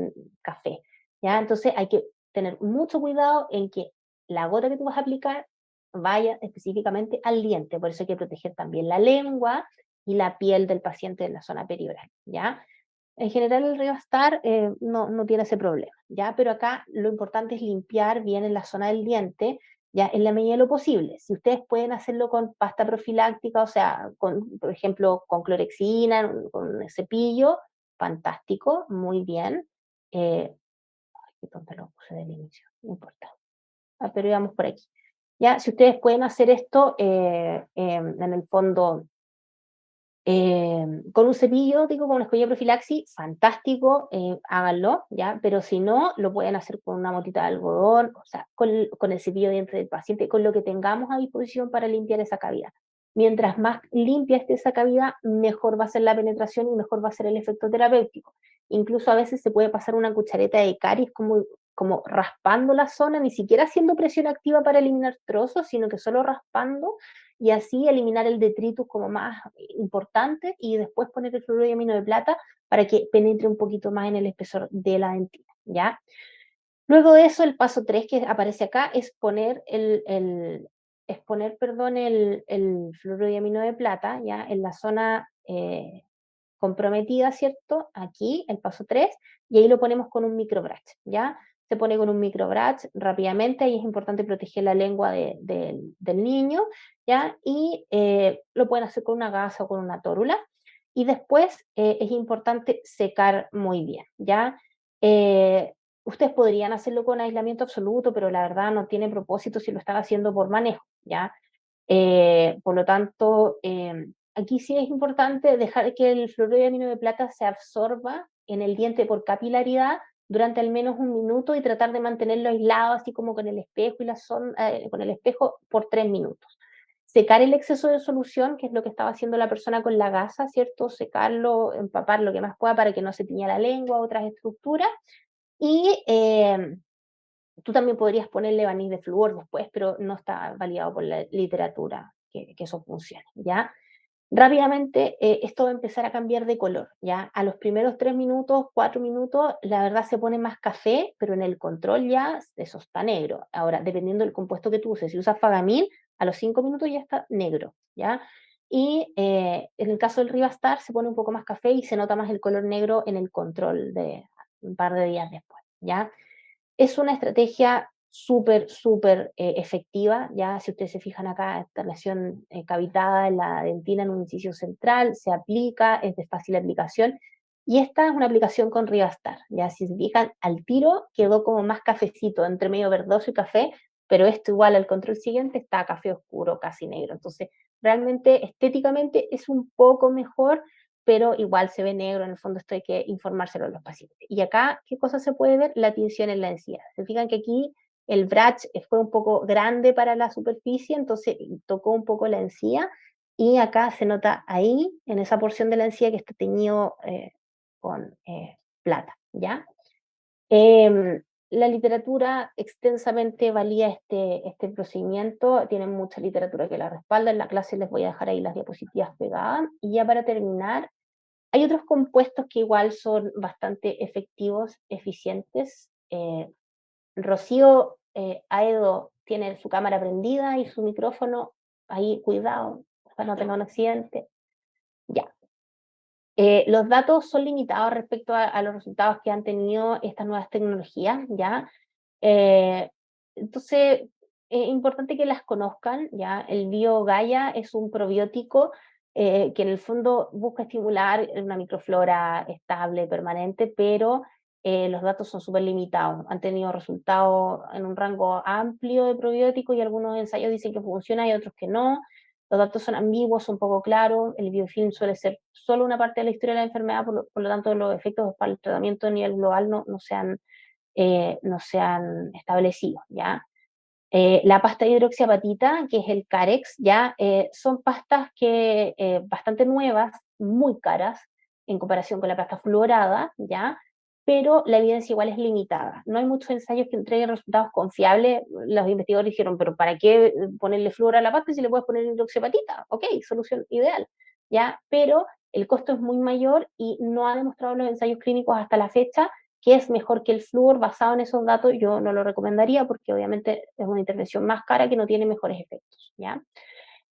café, ¿ya? Entonces hay que tener mucho cuidado en que la gota que tú vas a aplicar vaya específicamente al diente. Por eso hay que proteger también la lengua y la piel del paciente en la zona perioral, ¿ya? En general el Rivastar no tiene ese problema, ¿ya? Pero acá lo importante es limpiar bien en la zona del diente, ya en la medida de lo posible. Si ustedes pueden hacerlo con pasta profiláctica, o sea, por ejemplo, con clorexina, con un cepillo, fantástico, muy bien. Qué tonta lo puse del inicio, no importa. Pero íbamos por aquí. Ya, si ustedes pueden hacer esto, en el fondo, con un cepillo, digo, con una escolla de profilaxis, fantástico, háganlo, ¿ya? Pero si no, lo pueden hacer con una motita de algodón, o sea, con el cepillo de dientes del paciente, con lo que tengamos a disposición para limpiar esa cavidad. Mientras más limpia esté esa cavidad, mejor va a ser la penetración y mejor va a ser el efecto terapéutico. Incluso a veces se puede pasar una cuchareta de caries como raspando la zona, ni siquiera haciendo presión activa para eliminar trozos, sino que solo raspando y así eliminar el detritus como más importante y después poner el fluoruro de amino de plata para que penetre un poquito más en el espesor de la dentina, ¿ya? Luego de eso, el paso 3 que aparece acá es poner perdón, el fluoruro de amino de plata, ¿ya? En la zona comprometida, ¿cierto? Aquí, el paso 3 y ahí lo ponemos con un microbrach, ¿ya? Se pone con un microbrach rápidamente, ahí es importante proteger la lengua del niño, ¿ya? Y lo pueden hacer con una gasa o con una tórula. Y después es importante secar muy bien, ¿ya? Eh, Ustedes podrían hacerlo con aislamiento absoluto, pero la verdad no tiene propósito si lo están haciendo por manejo, ¿ya? Por lo tanto, aquí sí es importante dejar que el fluoruro de amino de plata se absorba en el diente por capilaridad durante al menos un minuto y tratar de mantenerlo aislado, así como con el espejo con el espejo por 3 minutos. Secar el exceso de solución, que es lo que estaba haciendo la persona con la gasa, ¿cierto? Secarlo, empapar lo que más pueda para que no se tiña la lengua, otras estructuras. Y tú también podrías ponerle barniz de flúor después, pero no está validado por la literatura que eso funcione, ¿ya? Rápidamente, esto va a empezar a cambiar de color, ¿ya? A los primeros 3 minutos, 4 minutos, la verdad se pone más café, pero en el control ya eso está negro. Ahora, dependiendo del compuesto que tú uses, si usas Fagamil, a los 5 minutos ya está negro, ¿ya? Y en el caso del Rivastar se pone un poco más café y se nota más el color negro en el control de un par de días después, ¿ya? Es una estrategia súper efectiva, ya si ustedes se fijan acá, esta lesión cavitada en la dentina en un inciso central, se aplica, es de fácil aplicación, y esta es una aplicación con Rivastar, ya si se fijan, al tiro quedó como más cafecito, entre medio verdoso y café, pero esto igual al control siguiente está café oscuro, casi negro, entonces realmente estéticamente es un poco mejor, pero igual se ve negro, en el fondo esto hay que informárselo a los pacientes. Y acá, ¿qué cosa se puede ver? La tinción en la encía. Se fijan que aquí el brach fue un poco grande para la superficie, entonces tocó un poco la encía, y acá se nota ahí, en esa porción de la encía que está teñido con plata, ¿ya? La literatura extensamente valía este procedimiento, tienen mucha literatura que la respalda, en la clase les voy a dejar ahí las diapositivas pegadas, y ya para terminar, hay otros compuestos que igual son bastante efectivos, eficientes. Rocío Aedo tiene su cámara prendida y su micrófono ahí, cuidado, para no tener un accidente. Ya. Los datos son limitados respecto a los resultados que han tenido estas nuevas tecnologías, ¿ya? Eh, entonces, es importante que las conozcan, ¿ya? El BioGaia es un probiótico que en el fondo busca estimular una microflora estable, permanente, pero los datos son súper limitados. Han tenido resultados en un rango amplio de probióticos y algunos ensayos dicen que funciona y otros que no. Los datos son ambiguos, son poco claros, el biofilm suele ser solo una parte de la historia de la enfermedad, por lo tanto los efectos para el tratamiento a nivel global no se han establecido, ¿ya? La pasta de hidroxiapatita, que es el Carex, ya son pastas que bastante nuevas, muy caras en comparación con la pasta fluorada, ya, pero la evidencia igual es limitada. No hay muchos ensayos que entreguen resultados confiables. Los investigadores dijeron, pero ¿para qué ponerle flúor a la pasta si le puedes poner hidroxiapatita? Ok, solución ideal, ya, pero el costo es muy mayor y no ha demostrado los ensayos clínicos hasta la fecha que es mejor que el flúor. Basado en esos datos, yo no lo recomendaría porque obviamente es una intervención más cara que no tiene mejores efectos, ¿ya?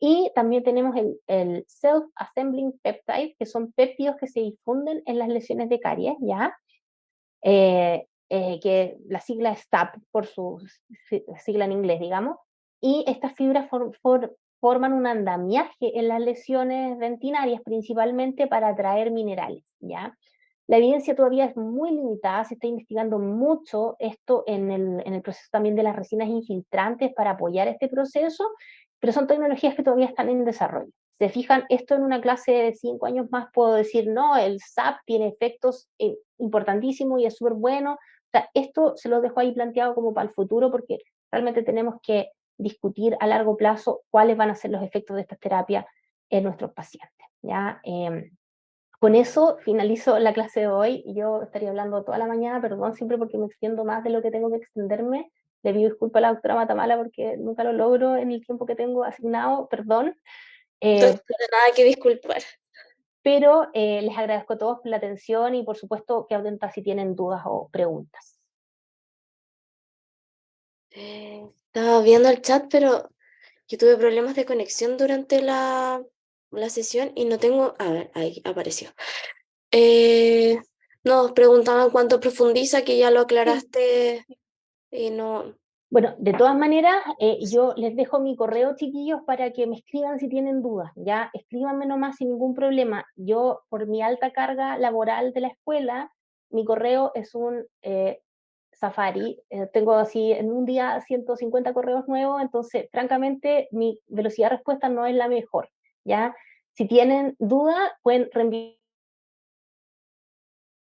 Y también tenemos el self-assembling peptide, que son péptidos que se difunden en las lesiones de caries, ¿ya? Que la sigla es TAP por su sigla en inglés, digamos, y estas fibras forman un andamiaje en las lesiones dentinarias principalmente para atraer minerales, ¿ya? La evidencia todavía es muy limitada, se está investigando mucho esto en el proceso también de las resinas infiltrantes para apoyar este proceso, pero son tecnologías que todavía están en desarrollo. Se fijan, esto en una clase de 5 años más puedo decir, no, el SAP tiene efectos importantísimos y es súper bueno. O sea, esto se lo dejo ahí planteado como para el futuro porque realmente tenemos que discutir a largo plazo cuáles van a ser los efectos de estas terapias en nuestros pacientes, ¿ya? Con eso finalizo la clase de hoy. Yo estaría hablando toda la mañana, perdón, siempre porque me extiendo más de lo que tengo que extenderme. Le pido disculpas a la doctora Matamala porque nunca lo logro en el tiempo que tengo asignado, perdón. Doctora, nada que disculpar. Pero les agradezco a todos por la atención y por supuesto que atentas si tienen dudas o preguntas. Estaba viendo el chat, pero yo tuve problemas de conexión durante la sesión y no tengo... A ver, ahí apareció. Nos preguntaban cuánto profundiza, que ya lo aclaraste y no... Bueno, de todas maneras, yo les dejo mi correo, chiquillos, para que me escriban si tienen dudas, ¿ya? Escríbanme nomás sin ningún problema. Yo, por mi alta carga laboral de la escuela, mi correo es un Safari. Tengo así en un día 150 correos nuevos, entonces, francamente, mi velocidad de respuesta no es la mejor, ¿ya? Si tienen duda, pueden reenviar